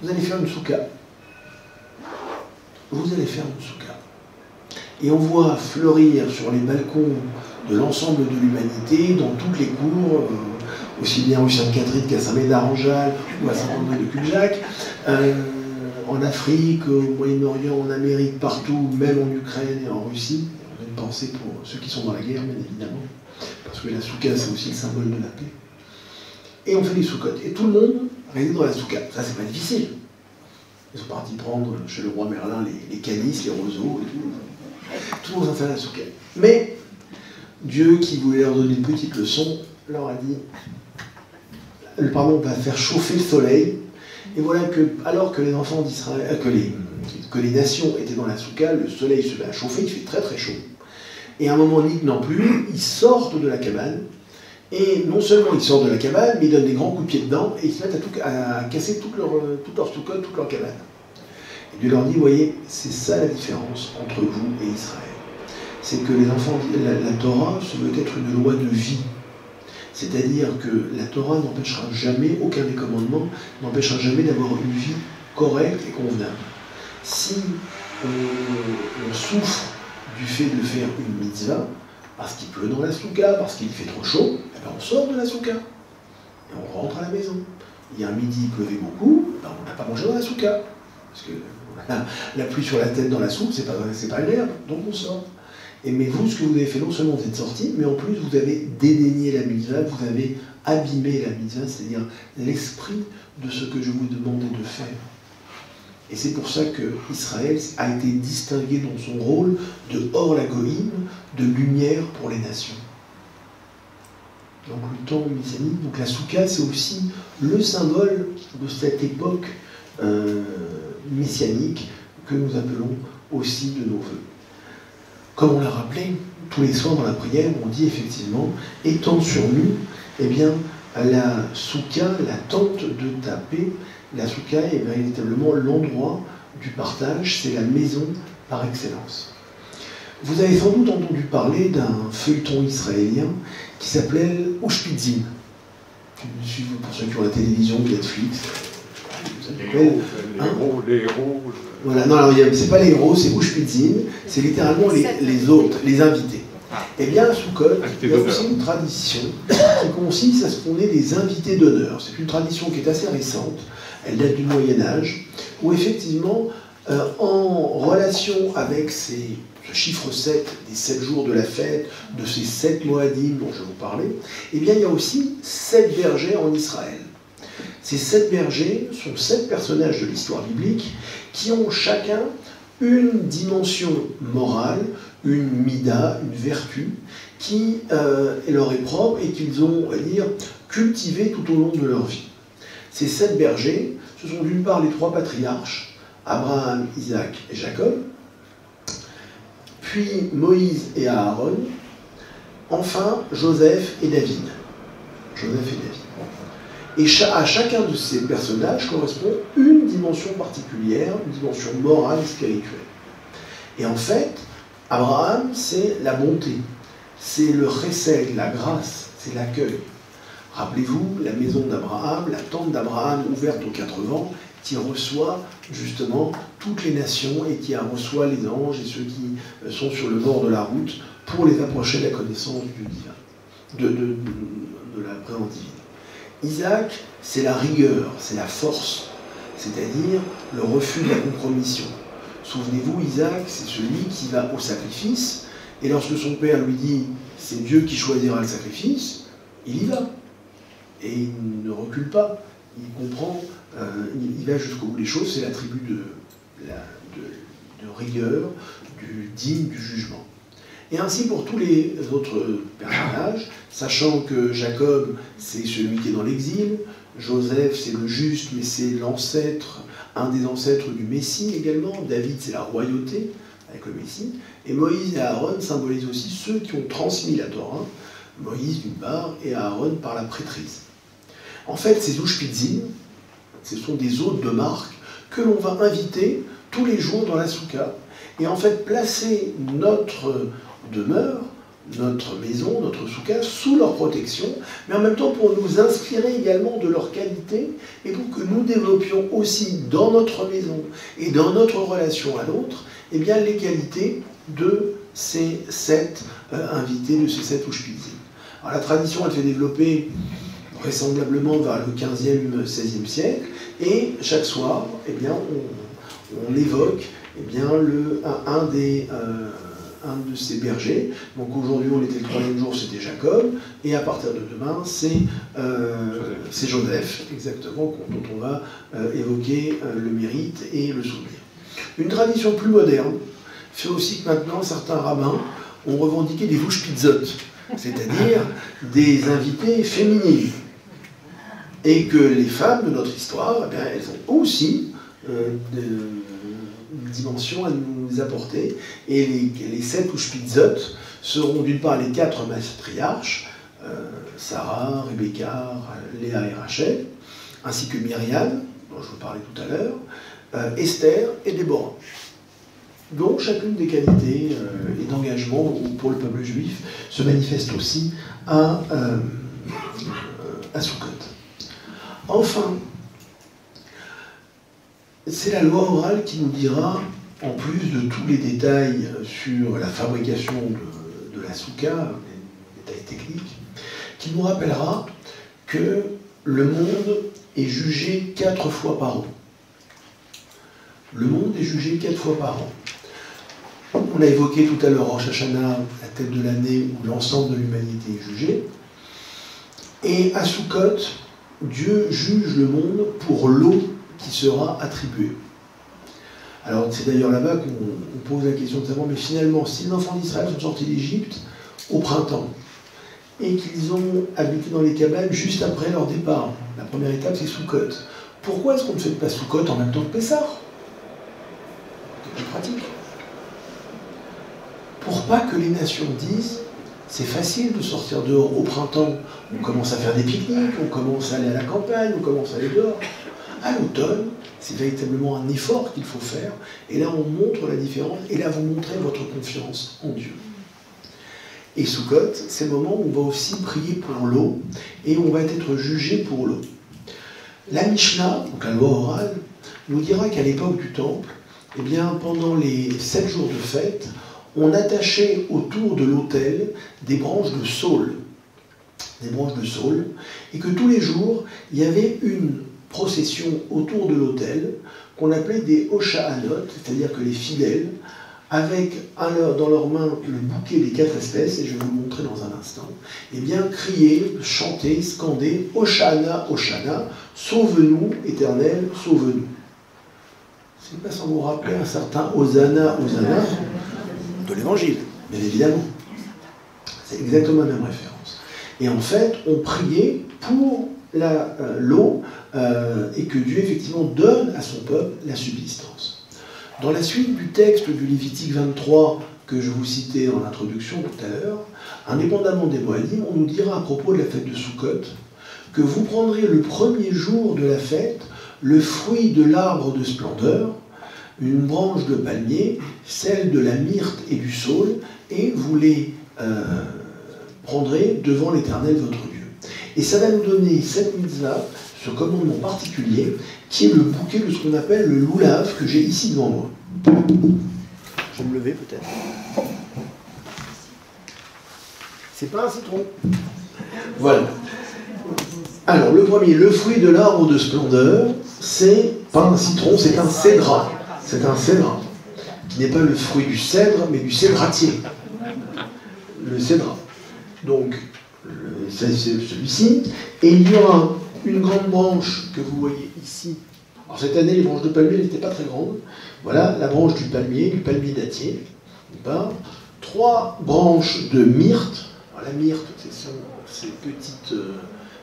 Vous allez faire une soukha. Vous allez faire une soukha. Et on voit fleurir sur les balcons de l'ensemble de l'humanité, dans toutes les cours, aussi bien au Sainte-Catherine qu'à Saint-Médard-en-Jalles ou à Saint-André de Cujac, en Afrique, au Moyen-Orient, en Amérique, partout, même en Ukraine et en Russie. On a une pensée pour ceux qui sont dans la guerre, bien évidemment, parce que la soukha, c'est aussi le symbole de la paix. Et on fait des soukhotes. Et tout le monde réside dans la soukha. Ça, c'est pas difficile. Ils sont partis prendre chez le roi Merlin les calices, les roseaux et tout. Tout le monde s'installe à la soukha. Mais Dieu, qui voulait leur donner une petite leçon, leur a dit, on va faire chauffer le soleil. Et voilà que, alors que les enfants d'Israël, que les nations étaient dans la soukha, le soleil se met à chauffer, il fait très très chaud. Et à un moment, Nick non plus, ils sortent de la cabane. Et non seulement ils sortent de la cabane, mais ils donnent des grands coups de pied dedans et ils se mettent à casser toute leur soukha, toute leur cabane. Et Dieu leur dit, voyez, c'est ça la différence entre vous et Israël. C'est que les enfants, la Torah, se veut être une loi de vie. C'est-à-dire que la Torah n'empêchera jamais, aucun des commandements, n'empêchera jamais d'avoir une vie correcte et convenable. Si on souffre du fait de faire une mitzvah, parce qu'il pleut dans la soukha, parce qu'il fait trop chaud, eh ben on sort de la soukha et on rentre à la maison. Il y a un midi, il pleuvait beaucoup, ben on n'a pas mangé dans la soukha. Parce que la pluie sur la tête dans la soupe, c'est pas agréable, donc on sort. Mais vous, ce que vous avez fait, non seulement vous êtes sortis, mais en plus vous avez dédaigné la mitzvah, vous avez abîmé la mitzvah, c'est-à-dire l'esprit de ce que je vous demandais de faire. Et c'est pour ça qu'Israël a été distingué dans son rôle de hors la goïm, de lumière pour les nations. Donc le temps messianique, donc la soukha, c'est aussi le symbole de cette époque messianique que nous appelons aussi de nos voeux. Comme on l'a rappelé, tous les soirs dans la prière, on dit effectivement « Étends sur nous, eh bien, la soukha, la tente de ta paix ». La soukha est véritablement l'endroit du partage, c'est la maison par excellence. Vous avez sans doute entendu parler d'un feuilleton israélien qui s'appelait Ushpitzin. Pour ceux qui ont la télévision, Netflix, les héros. Voilà, non, c'est pas les héros, c'est Ushpitzin, c'est littéralement les autres, les invités. Eh bien, à Sukkot, il y a aussi une tradition qui consiste à ce qu'on ait des invités d'honneur. C'est une tradition qui est assez récente, elle date du Moyen-Âge, où effectivement, en relation avec ce chiffre 7, des 7 jours de la fête, de ces 7 Moadim dont je vous parlais, eh bien, il y a aussi 7 bergers en Israël. Ces 7 bergers sont 7 personnages de l'histoire biblique qui ont chacun une dimension morale, une mida, une vertu, qui leur est propre et qu'ils ont, on va dire, cultivé tout au long de leur vie. Ces 7 bergers, ce sont d'une part les 3 patriarches, Abraham, Isaac et Jacob, puis Moïse et Aaron, enfin Joseph et David. Et à chacun de ces personnages correspond une dimension particulière, une dimension morale et spirituelle. Et en fait, Abraham, c'est la bonté, c'est le chesed, la grâce, c'est l'accueil. Rappelez-vous, la maison d'Abraham, la tente d'Abraham ouverte aux 4 vents, qui reçoit justement toutes les nations et qui reçoit les anges et ceux qui sont sur le bord de la route pour les approcher de la connaissance du divin, de la présence divine. Isaac, c'est la rigueur, c'est la force, c'est-à-dire le refus de la compromission. Souvenez-vous, Isaac, c'est celui qui va au sacrifice, et lorsque son père lui dit « c'est Dieu qui choisira le sacrifice », il y va. Et il ne recule pas, il comprend, il va jusqu'au bout des choses, c'est l'attribut de rigueur, du digne du jugement. Et ainsi pour tous les autres personnages, sachant que Jacob, c'est celui qui est dans l'exil, Joseph, c'est le juste, mais c'est l'ancêtre, un des ancêtres du Messie également, David, c'est la royauté, avec le Messie, et Moïse et Aaron symbolisent aussi ceux qui ont transmis la Torah, Moïse d'une part, et Aaron par la prêtrise. En fait, ces Ushpitzim, ce sont des hôtes de marque que l'on va inviter tous les jours dans la souka, et en fait placer notre demeure, notre maison, notre souka, sous leur protection, mais en même temps pour nous inspirer également de leur qualité, et pour que nous développions aussi dans notre maison et dans notre relation à l'autre, eh bien les qualités de ces 7 invités, de ces 7 Ushpitzim. Alors la tradition, elle s'est développée vraisemblablement vers le 15e, 16e siècle, et chaque soir, eh bien, on évoque eh bien, un de ces bergers. Donc aujourd'hui, on était le 3e jour, c'était Jacob, et à partir de demain, c'est Joseph, exactement, dont on va évoquer le mérite et le souvenir. Une tradition plus moderne fait aussi que maintenant, certains rabbins ont revendiqué des Ushpitzot, c'est-à-dire des invités féminines. Et que les femmes de notre histoire, eh bien, elles ont aussi une dimension à nous apporter. Et les 7 Ushpitzot seront d'une part les 4 matriarches, Sarah, Rebecca, Léa et Rachel, ainsi que Myriam, dont je vous parlais tout à l'heure, Esther et Déborah. Donc chacune des qualités et d'engagement pour le peuple juif se manifeste aussi à Sukkot. Enfin, c'est la loi orale qui nous dira, en plus de tous les détails sur la fabrication de la souka, les détails techniques, qui nous rappellera que le monde est jugé 4 fois par an. Le monde est jugé 4 fois par an. On a évoqué tout à l'heure Rosh Hashanah, la tête de l'année où l'ensemble de l'humanité est jugé. Et à Sukkot, Dieu juge le monde pour l'eau qui sera attribuée. Alors c'est d'ailleurs là-bas qu'on pose la question de savoir, mais finalement, si les enfants d'Israël sont sortis d'Égypte au printemps, et qu'ils ont habité dans les cabanes juste après leur départ, la première étape c'est Sukkot, pourquoi est-ce qu'on ne fait pas Sukkot en même temps que Pessah? C'est plus pratique. Pour pas que les nations disent c'est facile de sortir dehors au printemps, on commence à faire des pique-niques, on commence à aller à la campagne, on commence à aller dehors. À l'automne, c'est véritablement un effort qu'il faut faire, et là on montre la différence, et là vous montrez votre confiance en Dieu. Et Sukkot, c'est le moment où on va aussi prier pour l'eau, et on va être jugé pour l'eau. La Mishnah, donc la loi orale, nous dira qu'à l'époque du Temple, eh bien, pendant les 7 jours de fête, on attachait autour de l'autel des branches de saule. Des branches de saule, et que tous les jours, il y avait une procession autour de l'autel qu'on appelait des Hoshahanot, c'est-à-dire que les fidèles, avec dans leurs mains le bouquet des 4 espèces, et je vais vous le montrer dans un instant, eh bien, crier, chanter, scander Hoshana, Hoshana, sauve-nous, Éternel, sauve-nous. C'est pas sans vous rappeler un certain Hosanna, Hosanna de l'Évangile, bien évidemment. C'est exactement la même référence. Et en fait, on priait pour l'eau et que Dieu, effectivement, donne à son peuple la subsistance. Dans la suite du texte du Lévitique 23 que je vous citais en introduction tout à l'heure, indépendamment des Moadim, on nous dira à propos de la fête de Sukkot que vous prendrez le premier jour de la fête le fruit de l'arbre de splendeur, une branche de palmier, celle de la myrte et du saule, et vous les prendrez devant l'Éternel votre Dieu. Et ça va nous donner cette mitzvah, ce commandement particulier, qui est le bouquet de ce qu'on appelle le loulav, que j'ai ici devant moi. Je vais me lever peut-être. C'est pas un citron. Voilà. Alors, le premier, le fruit de l'arbre de splendeur, c'est pas un citron, c'est un cédra. C'est un cèdre, qui n'est pas le fruit du cèdre, mais du cédratier. Le cèdra. Donc, c'est celui-ci. Et il y aura une grande branche que vous voyez ici. Alors, cette année, les branches de palmier n'étaient pas très grandes. Voilà, la branche du palmier dattier. 3 branches de myrte. Alors, la myrte, ce sont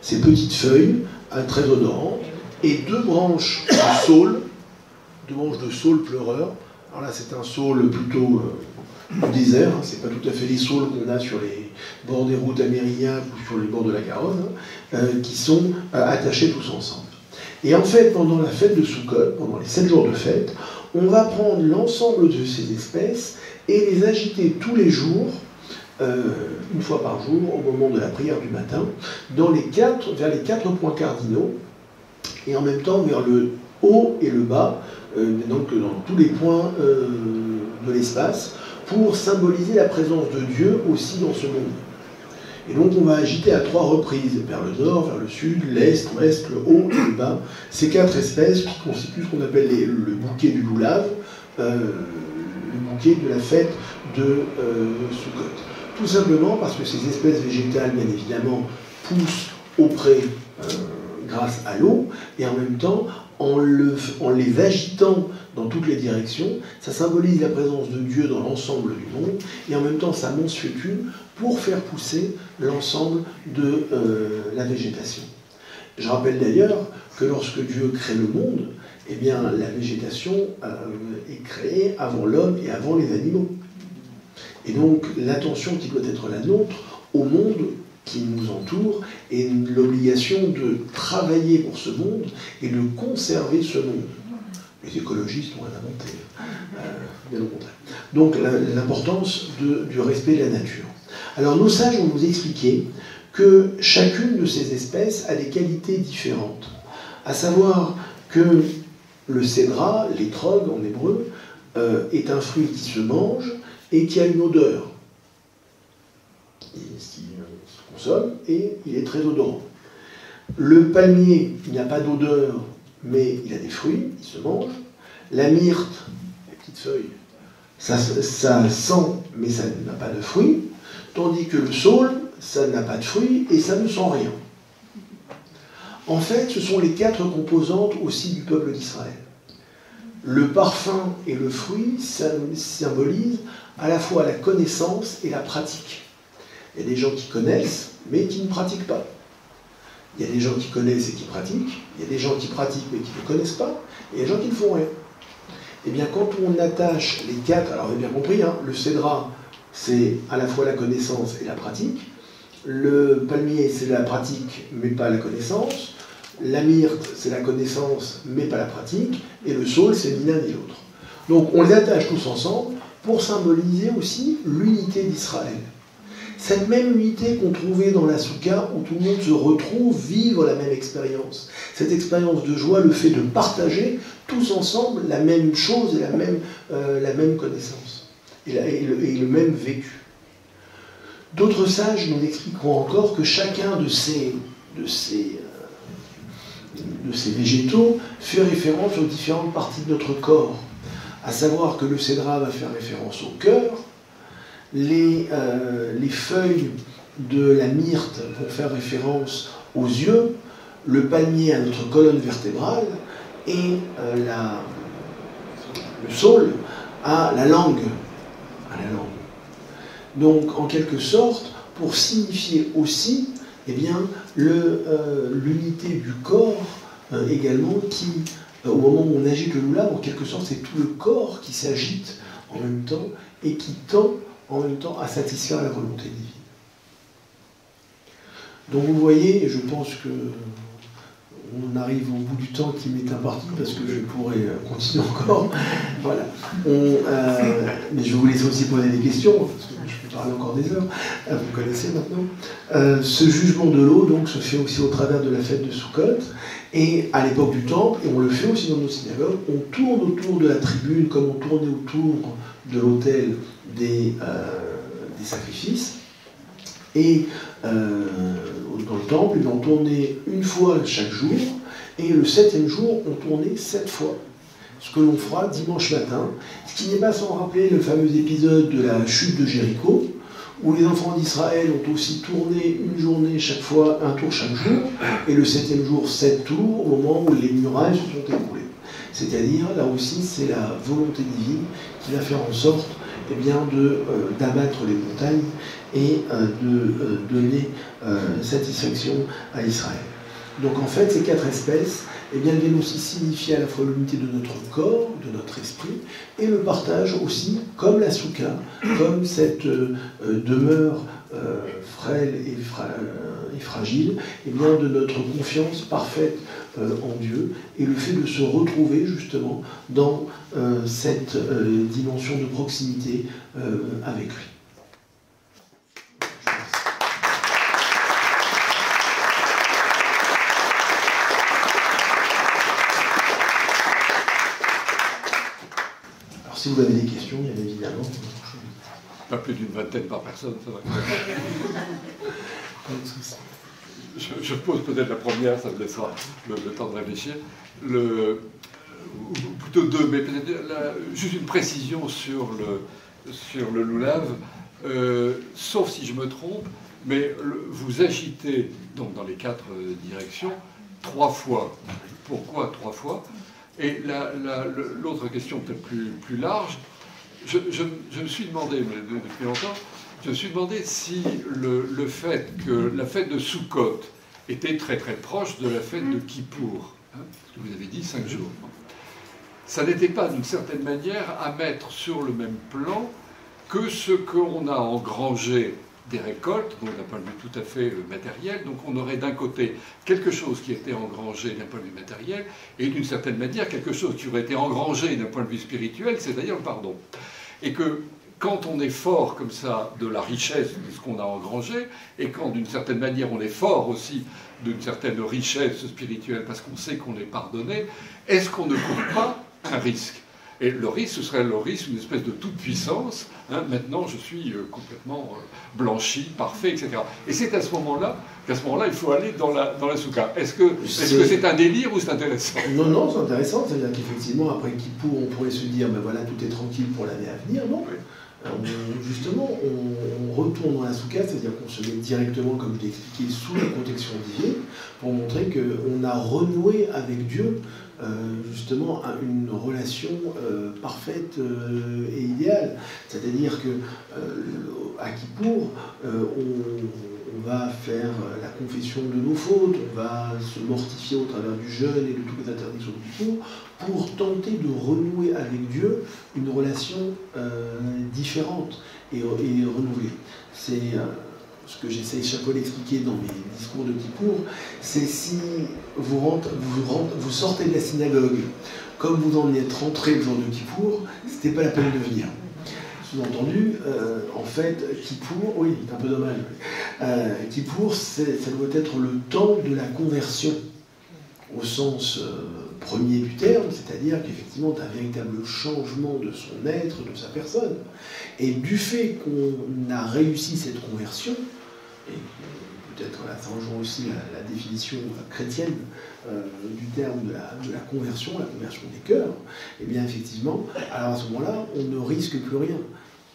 ces petites feuilles, très odorantes. Et 2 branches de saule. 2 branches de saule pleureur, Alors là, c'est un saule plutôt du désert, hein, c'est pas tout à fait les saules qu'on a sur les bords des routes amérindiennes ou sur les bords de la Garonne, qui sont attachés tous ensemble. Et en fait, pendant la fête de Sukkot, pendant les 7 jours de fête, on va prendre l'ensemble de ces espèces et les agiter tous les jours, une fois par jour, au moment de la prière du matin, vers les 4 points cardinaux, et en même temps vers le haut et le bas, donc dans tous les points de l'espace, pour symboliser la présence de Dieu aussi dans ce monde. Et donc on va agiter à 3 reprises, vers le nord, vers le sud, l'est, l'ouest, le haut et le bas, ces 4 espèces qui constituent ce qu'on appelle le bouquet du loulav, le bouquet de la fête de Sukkot. Tout simplement parce que ces espèces végétales, bien évidemment, poussent auprès grâce à l'eau, et en même temps, en les agitant dans toutes les directions, ça symbolise la présence de Dieu dans l'ensemble du monde, et en même temps, ça monte fécule pour faire pousser l'ensemble de la végétation. Je rappelle d'ailleurs que lorsque Dieu crée le monde, eh bien, la végétation est créée avant l'homme et avant les animaux. Et donc, l'attention qui doit être la nôtre au monde qui nous entoure et l'obligation de travailler pour ce monde et de conserver ce monde. Les écologistes ont inventé, bien au contraire. Donc, l'importance du respect de la nature. Alors, nos sages vont nous expliquer que chacune de ces espèces a des qualités différentes. À savoir que le cédra, l'étrog en hébreu, est un fruit qui se mange et qui a une odeur. Il se consomme et il est très odorant. Le palmier, il n'a pas d'odeur, mais il a des fruits, il se mange. La myrte, les petites feuilles, ça sent, mais ça n'a pas de fruits. Tandis que le saule, ça n'a pas de fruits et ça ne sent rien. En fait, ce sont les 4 composantes aussi du peuple d'Israël. Le parfum et le fruit symbolisent à la fois la connaissance et la pratique. Il y a des gens qui connaissent, mais qui ne pratiquent pas. Il y a des gens qui connaissent et qui pratiquent. Il y a des gens qui pratiquent, mais qui ne connaissent pas. Et il y a des gens qui ne font rien. Eh bien, quand on attache les 4, alors vous avez bien compris, hein, le cédra, c'est à la fois la connaissance et la pratique. Le palmier, c'est la pratique, mais pas la connaissance. La myrte, c'est la connaissance, mais pas la pratique. Et le saule, c'est ni l'un ni l'autre. Donc, on les attache tous ensemble pour symboliser aussi l'unité d'Israël. Cette même unité qu'on trouvait dans la soukha, où tout le monde se retrouve, vivre la même expérience. Cette expérience de joie, le fait de partager tous ensemble la même chose et la même connaissance. Et le même vécu. D'autres sages nous expliqueront encore que chacun de ces végétaux fait référence aux différentes parties de notre corps. À savoir que le cédra va faire référence au cœur, les feuilles de la myrte vont faire référence aux yeux, le palmier à notre colonne vertébrale et le saule à la langue. Donc, en quelque sorte, pour signifier aussi eh bien, l'unité du corps également qui, au moment où on agite le loulav, en quelque sorte, c'est tout le corps qui s'agite en même temps et qui tend en même temps à satisfaire la volonté divine. Donc vous voyez, et je pense que on arrive au bout du temps qui m'est imparti, parce que je pourrais continuer encore. Voilà. Mais je vais vous laisser aussi poser des questions, parce que je peux parler encore des heures. Vous connaissez maintenant. Ce jugement de l'eau, donc, se fait aussi au travers de la fête de Sukkot. Et à l'époque du temple, et on le fait aussi dans nos synagogues, on tourne autour de la tribune, comme on tournait autour de l'autel des sacrifices. Et dans le temple, on tournait une fois chaque jour, et le 7e jour, on tournait 7 fois. Ce que l'on fera dimanche matin, ce qui n'est pas sans rappeler le fameux épisode de la chute de Jéricho, où les enfants d'Israël ont aussi tourné une journée chaque fois, un tour chaque jour, et le 7e jour, 7 tours, au moment où les murailles se sont écroulées. C'est-à-dire, là aussi, c'est la volonté divine qui va faire en sorte eh bien, d'abattre les montagnes et de donner satisfaction à Israël. Donc en fait, ces 4 espèces, eh bien, viennent aussi signifier à la fois l'unité de notre corps, de notre esprit, et le partage aussi, comme la sukha, comme cette demeure frêle et fragile, eh bien, de notre confiance parfaite en Dieu, et le fait de se retrouver justement dans cette dimension de proximité avec lui. Si vous avez des questions, bien évidemment. Pas plus d'une vingtaine par personne, ça va. Pas de souci. Je pose peut-être la première, ça me laissera le temps de réfléchir. Ou plutôt deux, mais peut-être juste une précision sur le loulav, sauf si je me trompe, mais vous agitez donc dans les 4 directions 3 fois. Pourquoi 3 fois? Et l'autre question peut-être plus large, je me suis demandé, mais depuis longtemps, je me suis demandé si le fait que la fête de Sukkot était très très proche de la fête de Kippour, hein, parce que vous avez dit 5 jours. Ça n'était pas d'une certaine manière à mettre sur le même plan que ce qu'on a engrangé des récoltes, donc d'un point de vue tout à fait matériel. Donc on aurait d'un côté quelque chose qui était engrangé d'un point de vue matériel, et d'une certaine manière quelque chose qui aurait été engrangé d'un point de vue spirituel, c'est-à-dire le pardon. Et que quand on est fort comme ça de la richesse de ce qu'on a engrangé, et quand d'une certaine manière on est fort aussi d'une certaine richesse spirituelle parce qu'on sait qu'on est pardonné, est-ce qu'on ne court pas un risque? Et le risque, ce serait le risque d'une espèce de toute-puissance. Hein, maintenant, je suis complètement blanchi, parfait, etc. Et c'est à ce moment-là qu'à ce moment-là, il faut aller dans la soukha. Est-ce que c'est un délire ou c'est intéressant? Non, non, c'est intéressant. C'est-à-dire qu'effectivement, après Kippour, on pourrait se dire, ben voilà, tout est tranquille pour l'année à venir. Non. Oui. Justement, on retourne dans la soukha, c'est-à-dire qu'on se met directement, comme je l'ai expliqué, sous la protection divine, pour montrer qu'on a renoué avec Dieu, justement, une relation parfaite et idéale. C'est-à-dire qu'à Kippour, on va faire la confession de nos fautes, on va se mortifier au travers du jeûne et de toutes les interdictions de Kippour, pour tenter de renouer avec Dieu une relation différente et renouvelée. C'est ce que j'essaie chaque fois d'expliquer dans mes discours de Kippour, c'est si vous sortez de la synagogue, comme vous en êtes rentré le jour de Kippour, c'était pas la peine de venir. Sous-entendu, en fait, Kippour, oui, c'est un peu dommage. Kippour, ça doit être le temps de la conversion, au sens premier du terme, c'est-à-dire qu'effectivement, tu as un véritable changement de son être, de sa personne. Et du fait qu'on a réussi cette conversion, et peut-être là, ça rejoint aussi la définition chrétienne du terme de la conversion des cœurs, et bien effectivement, alors à ce moment-là, on ne risque plus rien.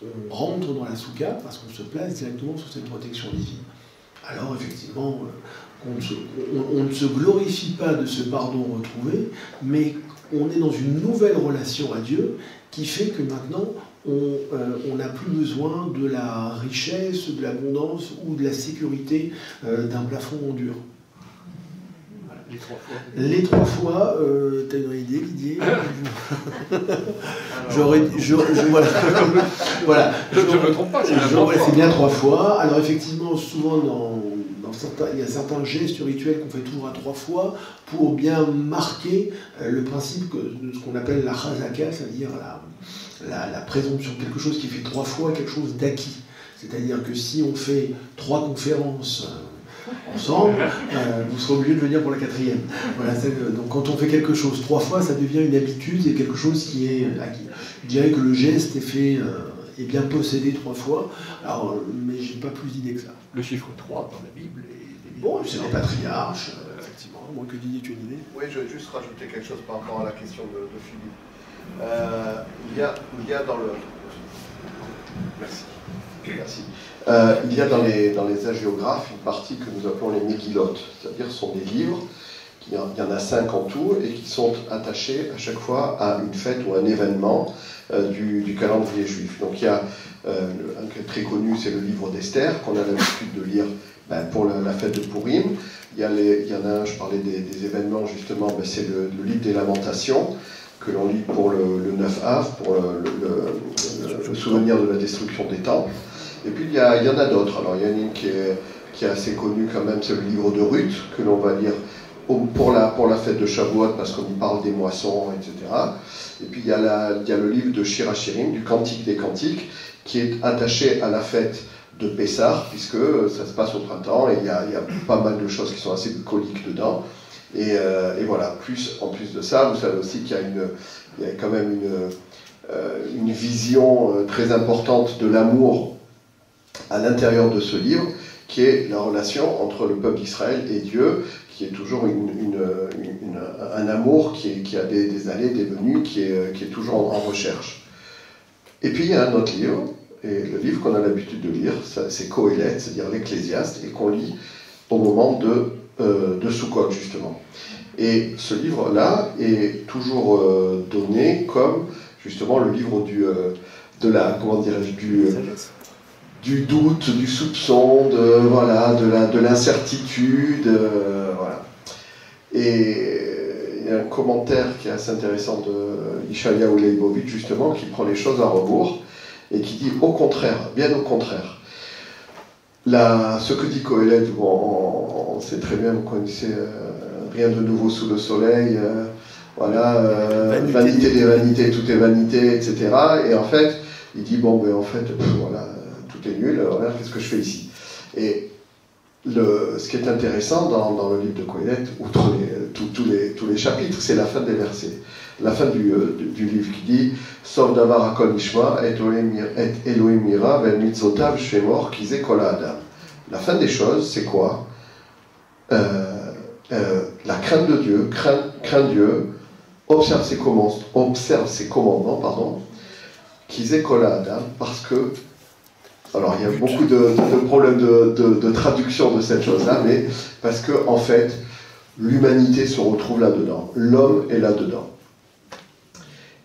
On rentre dans la soukha parce qu'on se place directement sous cette protection divine. Alors effectivement, on ne se glorifie pas de ce pardon retrouvé, mais on est dans une nouvelle relation à Dieu qui fait que maintenant, on n'a plus besoin de la richesse, de l'abondance ou de la sécurité d'un plafond en dur. Voilà. Les 3 fois, t'as une idée, Didier? Voilà. Je ne me trompe pas, c'est bien 3 fois. Alors effectivement, souvent il y a certains gestes rituels qu'on fait toujours à 3 fois pour bien marquer le principe de ce qu'on appelle la chazaka, c'est-à-dire la présomption, quelque chose qui fait 3 fois quelque chose d'acquis. C'est-à-dire que si on fait 3 conférences ensemble, vous serez obligé de venir pour la 4e. Voilà, donc quand on fait quelque chose 3 fois, ça devient une habitude et quelque chose qui est acquis. Je dirais que le geste est bien possédé 3 fois, alors, mais j'ai pas plus d'idées que ça. Le chiffre 3 dans la Bible est... Bon, c'est les patriarches, effectivement, à moins que Didier tu aies une idée. Oui, je vais juste rajouter quelque chose par rapport à la question de Philippe. Il y a dans le... Merci. Il y a dans les hagiographes une partie que nous appelons les Megillot, c'est-à-dire ce sont des livres, il y en a 5 en tout, et qui sont attachés à chaque fois à une fête ou un événement du calendrier juif. Donc il y a un qui est très connu, c'est le livre d'Esther, qu'on a l'habitude de lire pour la fête de Purim. il y en a un, je parlais des événements justement, ben c'est le livre des Lamentations, que l'on lit pour le 9 Av, pour le souvenir de la destruction des temples. Et puis il y en a d'autres. Alors il y en a une qui est assez connue quand même, c'est le livre de Ruth, que l'on va lire pour la fête de Shavuot, parce qu'on y parle des moissons, etc. Et puis il y a le livre de Shir HaShirim, du Cantique des Cantiques, qui est attaché à la fête de Pessah, puisque ça se passe au printemps, et il y a pas mal de choses qui sont assez bucoliques dedans. Et voilà, en plus de ça, vous savez aussi qu'il y a quand même une vision très importante de l'amour à l'intérieur de ce livre, qui est la relation entre le peuple d'Israël et Dieu, qui est toujours un amour qui a des allées, des venues, qui est toujours en recherche. Et puis il y a un autre livre, et le livre qu'on a l'habitude de lire, c'est Qohélet, c'est-à-dire l'Ecclésiaste, et qu'on lit au moment de Sukkot, justement. Et ce livre-là est toujours donné comme, justement, le livre du doute, du soupçon, de l'incertitude, voilà. Et il y a un commentaire qui est assez intéressant de Yeshayahu Leibovitch, justement, qui prend les choses à rebours et qui dit au contraire, bien au contraire. Ce que dit Qohélet, on sait très bien, vous connaissez rien de nouveau sous le soleil, vanité des vanités, tout est vanité, etc. Et en fait, il dit bon, ben en fait, voilà, tout est nul, regarde, qu'est-ce que je fais ici? Et ce qui est intéressant dans le livre de Qohélet, outre tous les chapitres, c'est la fin des versets. La fin du livre qui dit Sauf davar hakol nishma et Elohim mira vel mitzotav shemor kizeh kol ha'adam. La fin des choses, c'est quoi? La crainte de Dieu, craint Dieu, observe ses commandements, pardon, kizeh kol ha'adam, parce que, alors il y a beaucoup de problèmes de traduction de cette chose-là, mais parce que en fait, l'humanité se retrouve là-dedans, l'homme est là-dedans.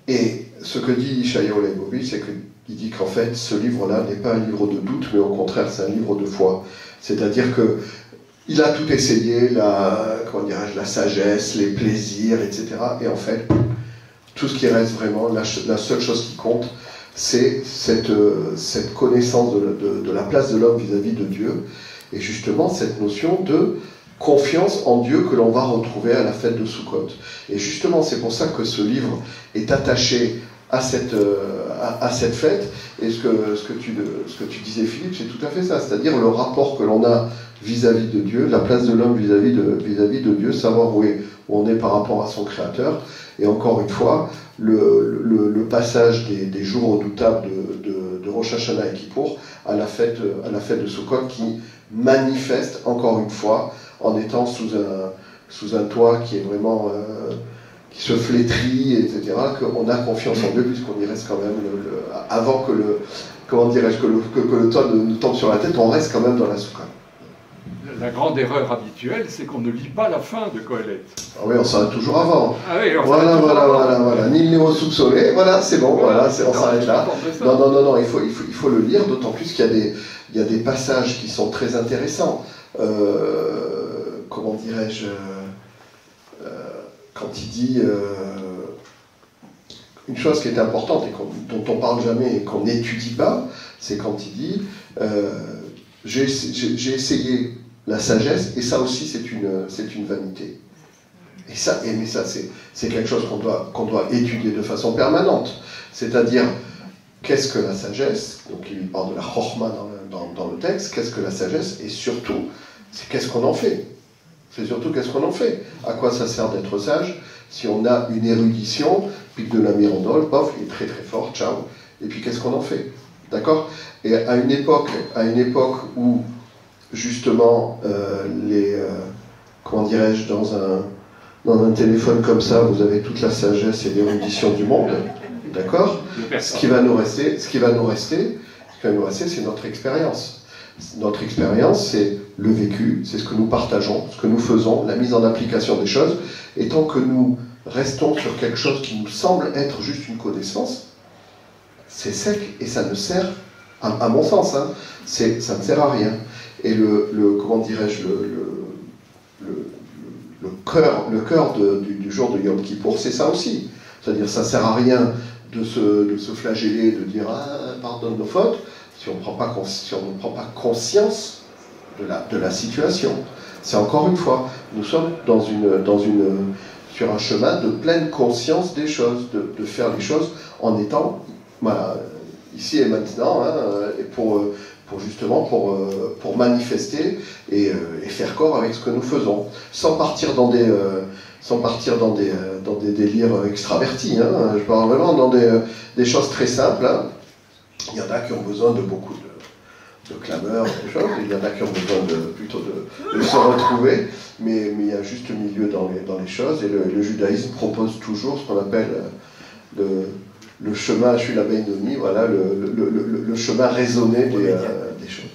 Et ce que dit Yeshayahu Leibovitch, c'est qu'il dit qu'en fait, ce livre-là n'est pas un livre de doute, mais au contraire, c'est un livre de foi. C'est-à-dire qu'il a tout essayé, la sagesse, les plaisirs, etc. Et en fait, tout ce qui reste vraiment, la seule chose qui compte, c'est cette connaissance de la place de l'homme vis-à-vis de Dieu, et justement cette notion de confiance en Dieu que l'on va retrouver à la fête de Sukkot. Et justement, c'est pour ça que ce livre est attaché à cette fête. Et ce que tu disais, Philippe, c'est tout à fait ça. C'est-à-dire le rapport que l'on a vis-à-vis de Dieu, la place de l'homme vis-à-vis de Dieu, savoir où on est par rapport à son Créateur. Et encore une fois, le passage des jours redoutables de Rosh Hashanah et Kippour à la fête de Sukkot qui manifeste, encore une fois, en étant sous un toit qui est vraiment qui se flétrit, etc., qu'on a confiance en Dieu, puisqu'on y reste quand même, avant que le toit nous tombe sur la tête, on reste quand même dans la soukha. La grande erreur habituelle, c'est qu'on ne lit pas la fin de Qohélet. Ah oui, on s'arrête toujours avant. Ah oui, voilà. Ni le niveau soupçonné, voilà, c'est bon, on s'arrête là. Non, il faut le lire, d'autant plus qu'il y a des passages qui sont très intéressants. Comment dirais-je, quand il dit une chose qui est importante et dont on parle jamais et qu'on n'étudie pas, c'est quand il dit j'ai essayé la sagesse et ça aussi c'est une vanité. Mais ça c'est quelque chose qu'on doit étudier de façon permanente. C'est-à-dire, qu'est-ce que la sagesse? Donc il parle de la chokhma dans le texte. Qu'est-ce que la sagesse? Et surtout, c'est qu'est-ce qu'on en fait? C'est surtout qu'est-ce qu'on en fait? À quoi ça sert d'être sage si on a une érudition, pique de la mirandole, pof, il est très très fort, ciao. Et puis qu'est-ce qu'on en fait? D'accord? Et à une époque où justement comment dirais-je, dans un téléphone comme ça, vous avez toute la sagesse et l'érudition du monde, d'accord? Ce qui va nous rester, c'est notre expérience. Notre expérience, c'est le vécu, c'est ce que nous partageons, ce que nous faisons, la mise en application des choses. Et tant que nous restons sur quelque chose qui nous semble être juste une connaissance, c'est sec et ça ne sert, à mon sens, ça ne sert à rien. Et comment dirais-je, le cœur du jour de Yom Kippour, c'est ça aussi. C'est-à-dire, ça ne sert à rien de se flageller, de dire ah, pardonne nos fautes, si on ne prend pas conscience de la situation. C'est encore une fois, nous sommes sur un chemin de pleine conscience des choses, de faire les choses en étant ici et maintenant, hein, et pour manifester et faire corps avec ce que nous faisons, sans partir dans des délires extravertis. Hein. Je parle vraiment dans des choses très simples. Hein. Il y en a qui ont besoin de beaucoup de clameurs, des choses. Il y en a qui ont besoin plutôt de se retrouver. Mais il y a juste milieu dans les choses. Et le judaïsme propose toujours ce qu'on appelle le chemin, je suis la Benoni, voilà, le chemin raisonné des choses.